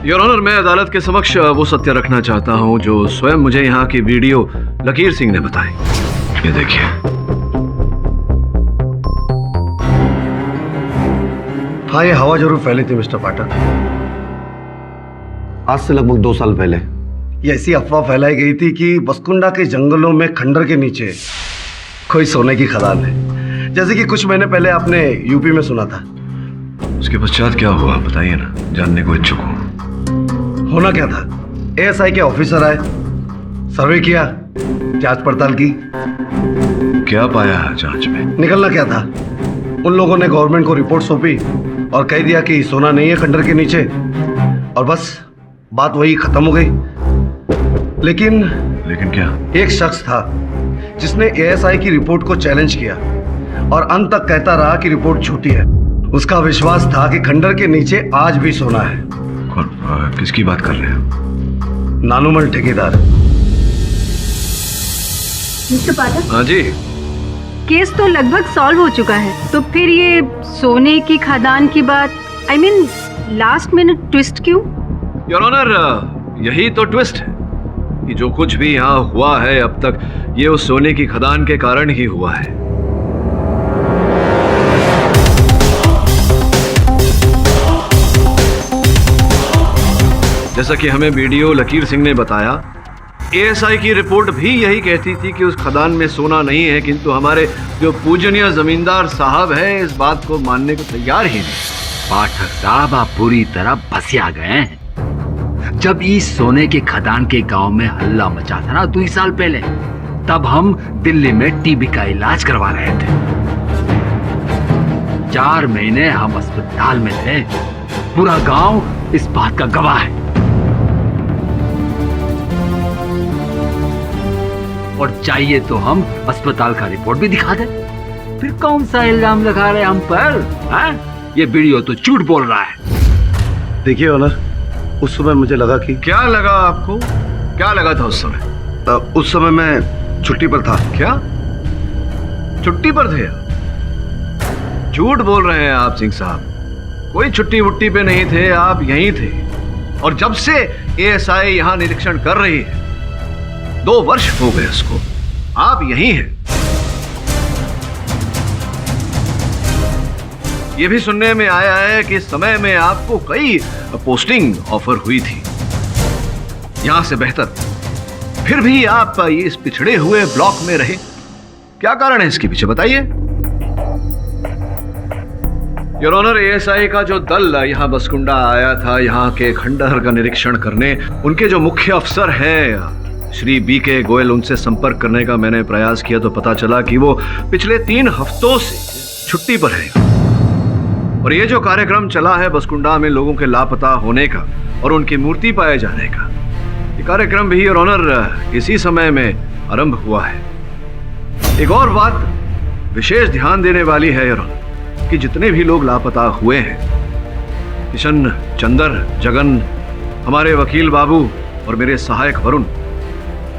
योर ऑनर, मैं अदालत के समक्ष वो सत्य रखना चाहता हूं जो स्वयं मुझे यहाँ की वीडियो लकीर सिंह ने बताई। ये देखिए। हाँ, ये हवा जरूर फैली थी मिस्टर पाठक। आज से लगभग 2 साल पहले ये ऐसी अफवाह फैलाई गई थी कि बसकुंडा के जंगलों में खंडर के नीचे कोई सोने की खदान है, जैसे कि कुछ महीने पहले आपने यूपी में सुना था। उसके पश्चात क्या हुआ बताइए ना, जानने को इच्छुक हूं। होना क्या था, एएसआई के ऑफिसर आए, सर्वे किया, जांच पड़ताल की। क्या पाया जांच में? निकलना क्या था, उन लोगों ने गवर्नमेंट को रिपोर्ट सौंपी और कह दिया कि सोना नहीं है खंडर के नीचे, और बस बात वही खत्म हो गई। लेकिन क्या? एक शख्स था जिसने एएसआई की रिपोर्ट को चैलेंज किया और अंत तक कहता रहा कि रिपोर्ट झूठी है। उसका विश्वास था कि खंडर के नीचे आज भी सोना है। किसकी बात कर रहे हैं? नानूमल ठेकेदार। मिस्टर पाठक। हाँ जी। केस तो लगभग सॉल्व हो चुका है, तो फिर ये सोने की खदान की बात, I mean, last minute twist क्यों? योर ऑनर, यही तो ट्विस्ट है कि जो कुछ भी यहाँ हुआ है अब तक, ये उस सोने की खदान के कारण ही हुआ है। जैसा कि हमें वीडियो लकीर सिंह ने बताया, एएसआई की रिपोर्ट भी यही कहती थी कि उस खदान में सोना नहीं है, किंतु हमारे जो पूजनीय जमींदार साहब है इस बात को मानने को तैयार ही नहीं। पाठक साहब, आप पूरी तरह फंसिया गए हैं। जब इस सोने के खदान के गांव में हल्ला मचा था ना 2 साल पहले, तब हम दिल्ली में टीबी का इलाज करवा रहे थे। 4 महीने हम अस्पताल में थे। पूरा गांव इस बात का गवाह है। और चाहिए तो हम अस्पताल का रिपोर्ट भी दिखा दें। फिर कौन सा इल्जाम लगा रहे हम पर? ये वीडियो तो झूठ बोल रहा है। देखिए ऑनर, उस समय मुझे लगा कि क्या लगा आपको? क्या लगा था उस समय? उस समय मैं छुट्टी पर था। क्या छुट्टी पर थे? झूठ बोल रहे हैं आप सिंह साहब। कोई छुट्टी वुट्टी पे नहीं थे, आप यहीं थे। और जब से एएसआई यहाँ निरीक्षण कर रही है, 2 वर्ष हो गए उसको, आप यहीं हैं। ये भी सुनने में आया है कि इस समय में आपको कई पोस्टिंग ऑफर हुई थी यहां से बेहतर, फिर भी आप ये इस पिछड़े हुए ब्लॉक में रहे। क्या कारण है इसके पीछे बताइए। योर ऑनर, एएसआई का जो दल यहां बसकुंडा आया था यहाँ के खंडहर का निरीक्षण करने, उनके जो मुख्य अफसर हैं श्री बीके गोयल, उनसे संपर्क करने का मैंने प्रयास किया तो पता चला कि वो पिछले 3 हफ्तों से छुट्टी पर है। और ये जो कार्यक्रम चला है बसकुंडा में लोगों के लापता होने का और उनकी मूर्ति पाए जाने का, ये कार्यक्रम भी योर ऑनर इसी समय में आरंभ हुआ है। एक और बात विशेष ध्यान देने वाली है योर ऑनर कि जितने भी लोग लापता हुए हैं, किशन, चंदर, जगन, हमारे वकील बाबू और मेरे सहायक वरुण,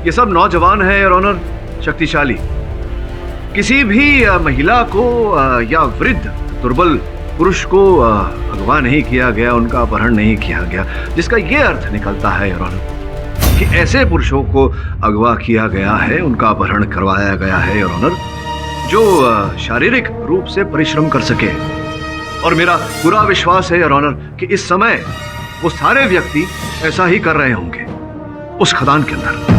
ये सब नौजवान हैं योर ऑनर, शक्तिशाली। किसी भी महिला को या वृद्ध दुर्बल पुरुष को अगवा नहीं किया गया, उनका अपहरण नहीं किया गया, जिसका यह अर्थ निकलता है योर ऑनर कि ऐसे पुरुषों को अगवा किया गया है, उनका अपहरण करवाया गया है योर ऑनर, जो शारीरिक रूप से परिश्रम कर सके। और मेरा पूरा विश्वास है योर ऑनर कि इस समय वो सारे व्यक्ति ऐसा ही कर रहे होंगे उस खदान के अंदर।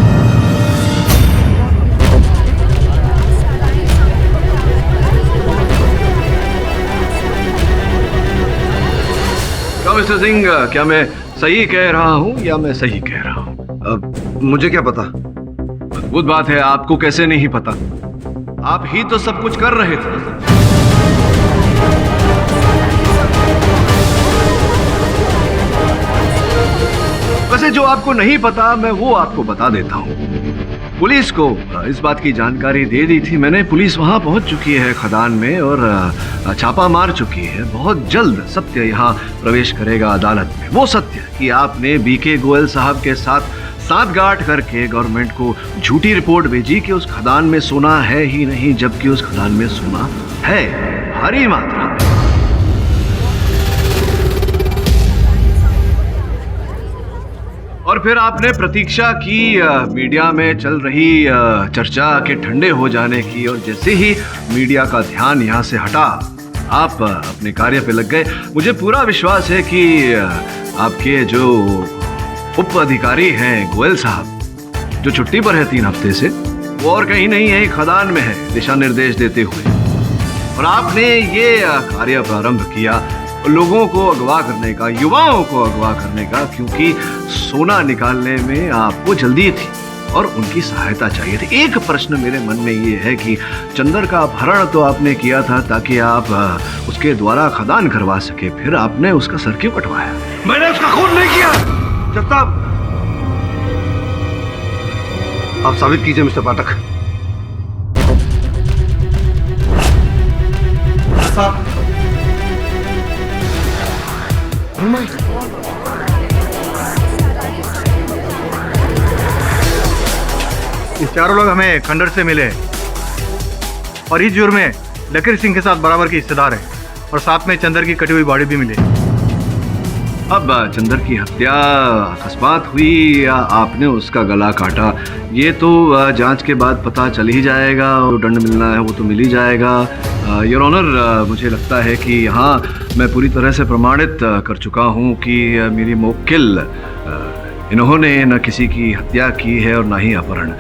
मिस्टर सिंह, क्या मैं सही कह रहा हूँ या मैं सही कह रहा हूँ? मुझे क्या पता? अद्भुत बात है, आपको कैसे नहीं पता? आप ही तो सब कुछ कर रहे थे। वैसे जो आपको नहीं पता मैं वो आपको बता देता हूँ। पुलिस को इस बात की जानकारी दे दी थी मैंने। पुलिस वहां पहुंच चुकी है खदान में और छापा मार चुकी है। बहुत जल्द सत्य यहाँ प्रवेश करेगा अदालत में। वो सत्य कि आपने बीके गोयल साहब के साथ साठगांठ करके गवर्नमेंट को झूठी रिपोर्ट भेजी कि उस खदान में सोना है ही नहीं, जबकि उस खदान में सोना है भारी मात्रा में। और फिर आपने प्रतीक्षा की मीडिया में चल रही चर्चा के ठंडे हो जाने की, और जैसे ही मीडिया का ध्यान यहाँ से हटा आप अपने कार्य पे लग गए। मुझे पूरा विश्वास है कि आपके जो उप अधिकारी हैं गोयल साहब, जो छुट्टी पर है 3 हफ्ते से, वो और कहीं नहीं है, खदान में है दिशा निर्देश देते हुए। और आपने ये कार्य प्रारंभ किया लोगों को अगवा करने का, युवाओं को अगवा करने का, क्योंकि सोना निकालने में आपको जल्दी थी और उनकी सहायता चाहिए थी। एक प्रश्न मेरे मन में ये है कि चंदर का अपहरण तो आपने किया था ताकि आप उसके द्वारा खदान करवा सके, फिर आपने उसका सर क्यों कटवाया? मैंने उसका खून नहीं किया। जब तक आप साबित कीजिए मिस्टर पाठक। साहब, इस चारों लोग हमें खंडर से मिले और इस जुर्म में लकीर सिंह के साथ बराबर के हिस्सेदार हैं, और साथ में चंदर की कटी हुई बॉडी भी मिली। अब चंदर की हत्या अकस्मात हुई या आपने उसका गला काटा, ये तो जांच के बाद पता चल ही जाएगा। और दंड मिलना है वो तो मिल ही जाएगा। योर ऑनर, मुझे लगता है कि यहाँ मैं पूरी तरह से प्रमाणित कर चुका हूँ कि मेरी मुवक्किल इन्होंने न किसी की हत्या की है और न ही अपहरण।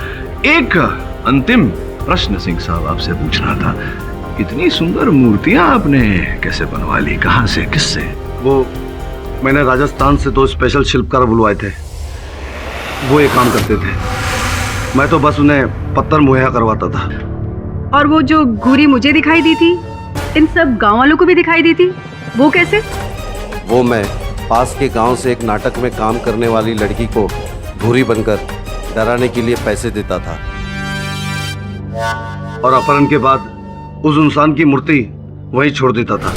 एक अंतिम प्रश्न सिंह साहब आपसे पूछना था, इतनी सुंदर मूर्तियां आपने कैसे बनवा ली, कहाँ से, किससे? वो मैंने राजस्थान से 2 स्पेशल शिल्पकार बुलवाए थे, वो ये काम करते थे। मैं तो बस उन्हें पत्थर मुहैया करवाता था। और वो जो घूरी मुझे दिखाई दी थी, इन सब गांव वालों को भी दिखाई दी थी, वो कैसे? वो मैं पास के गांव से एक नाटक में काम करने वाली लड़की को घूरी बनकर डराने के लिए पैसे देता था, और अपहरण के बाद उस इंसान की मूर्ति वहीं छोड़ देता था।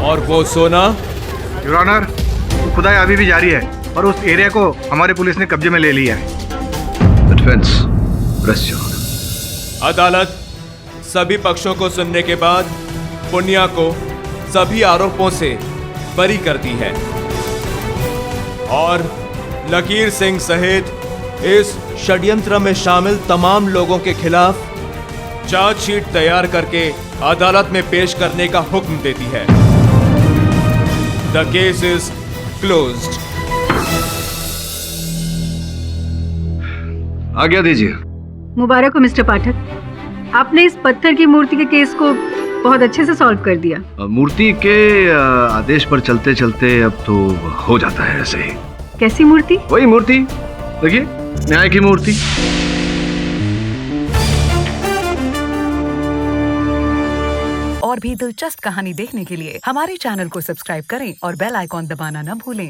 और वो सोना? योर ऑनर, खुदाई अभी भी जारी है और उस एरिया को हमारी पुलिस ने कब्जे में ले लिया है। अदालत सभी पक्षों को सुनने के बाद पुनिया को सभी आरोपों से बरी करती है और लकीर सिंह सहित इस षड्यंत्र में शामिल तमाम लोगों के खिलाफ चार्जशीट तैयार करके अदालत में पेश करने का हुक्म देती है। The case is closed. आज्ञा दीजिए। मुबारक हो मिस्टर पाठक, आपने इस पत्थर की मूर्ति के केस को बहुत अच्छे से सॉल्व कर दिया। मूर्ति के आदेश पर चलते चलते अब तो हो जाता है ऐसे ही। कैसी मूर्ति? वही मूर्ति, देखिए, न्याय की मूर्ति। और भी दिलचस्प कहानी देखने के लिए हमारे चैनल को सब्सक्राइब करें और बेल आइकॉन दबाना न भूलें।